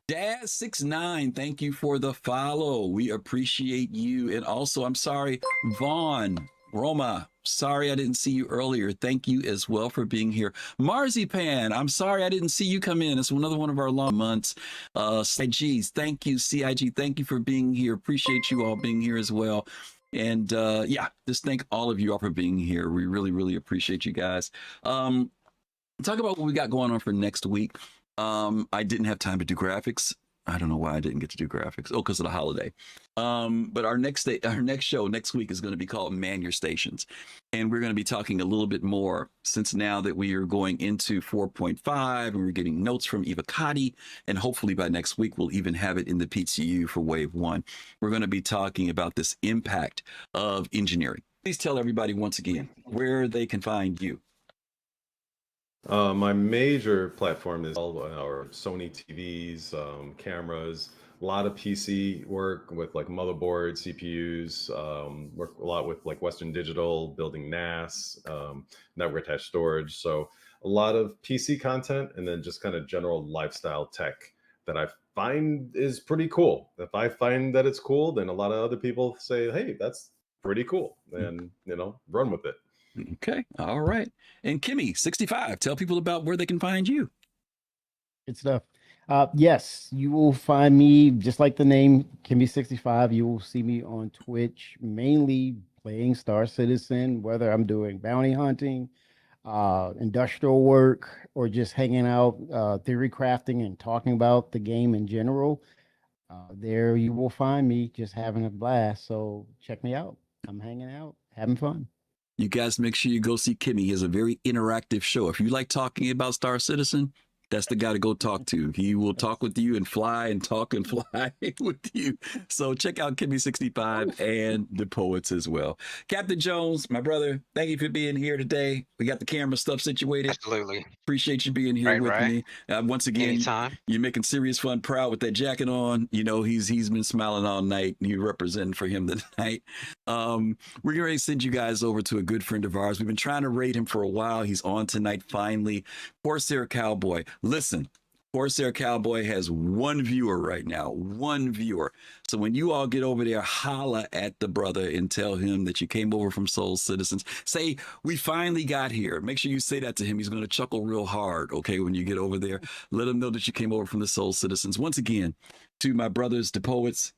Daz69, thank you for the follow. We appreciate you. And also, I'm sorry, Vaughn, Roma, sorry I didn't see you earlier. Thank you as well for being here. Marzipan, I'm sorry I didn't see you come in. It's another one of our long months. CIGs, thank you, CIG. Thank you for being here. Appreciate you all being here as well. And yeah, just thank all of you all for being here. We really, really appreciate you guys. Talk about what we got going on for next week. I didn't have time to do graphics. I don't know why I didn't get to do graphics. Oh, because of the holiday. But our next show next week is going to be called Man Your Stations. And we're going to be talking a little bit more, since now that we are going into 4.5 and we're getting notes from Eva Cotty, and hopefully by next week we'll even have it in the PTU for Wave 1. We're going to be talking about this impact of engineering. Please tell everybody once again where they can find you. My major platform is all our Sony TVs, cameras, a lot of PC work with like motherboards, CPUs, work a lot with like Western Digital, building NAS, network attached storage. So a lot of PC content, and then just kind of general lifestyle tech that I find is pretty cool. If I find that it's cool, then a lot of other people say, hey, that's pretty cool. And, you know, run with it. Okay. All right. And Kemi65, tell people about where they can find you. Good stuff. Yes, you will find me just like the name Kemi65. You will see me on Twitch, mainly playing Star Citizen, whether I'm doing bounty hunting, industrial work, or just hanging out, theory crafting and talking about the game in general, there you will find me just having a blast. So check me out. I'm hanging out, having fun. You guys make sure you go see Kimmy. He has a very interactive show. If you like talking about Star Citizen, that's the guy to go talk to. He will talk with you and fly and talk and fly with you. So check out Kemi65 and DaPoets as well. Captain Jones, my brother, thank you for being here today. We got the camera stuff situated. Absolutely. Appreciate you being here with me. Once again, Anytime. you're making Serious Fun proud with that jacket on. You know, he's been smiling all night, and you representing for him tonight. We're going to send you guys over to a good friend of ours. We've been trying to rate him for a while. He's on tonight, finally. Corsair Cowboy. Listen, Corsair Cowboy has one viewer right now, one viewer. So when you all get over there, holla at the brother and tell him that you came over from Soul Citizens. Say, we finally got here. Make sure you say that to him. He's going to chuckle real hard, okay, when you get over there. Let him know that you came over from the Soul Citizens. Once again, to my brothers, DaPoets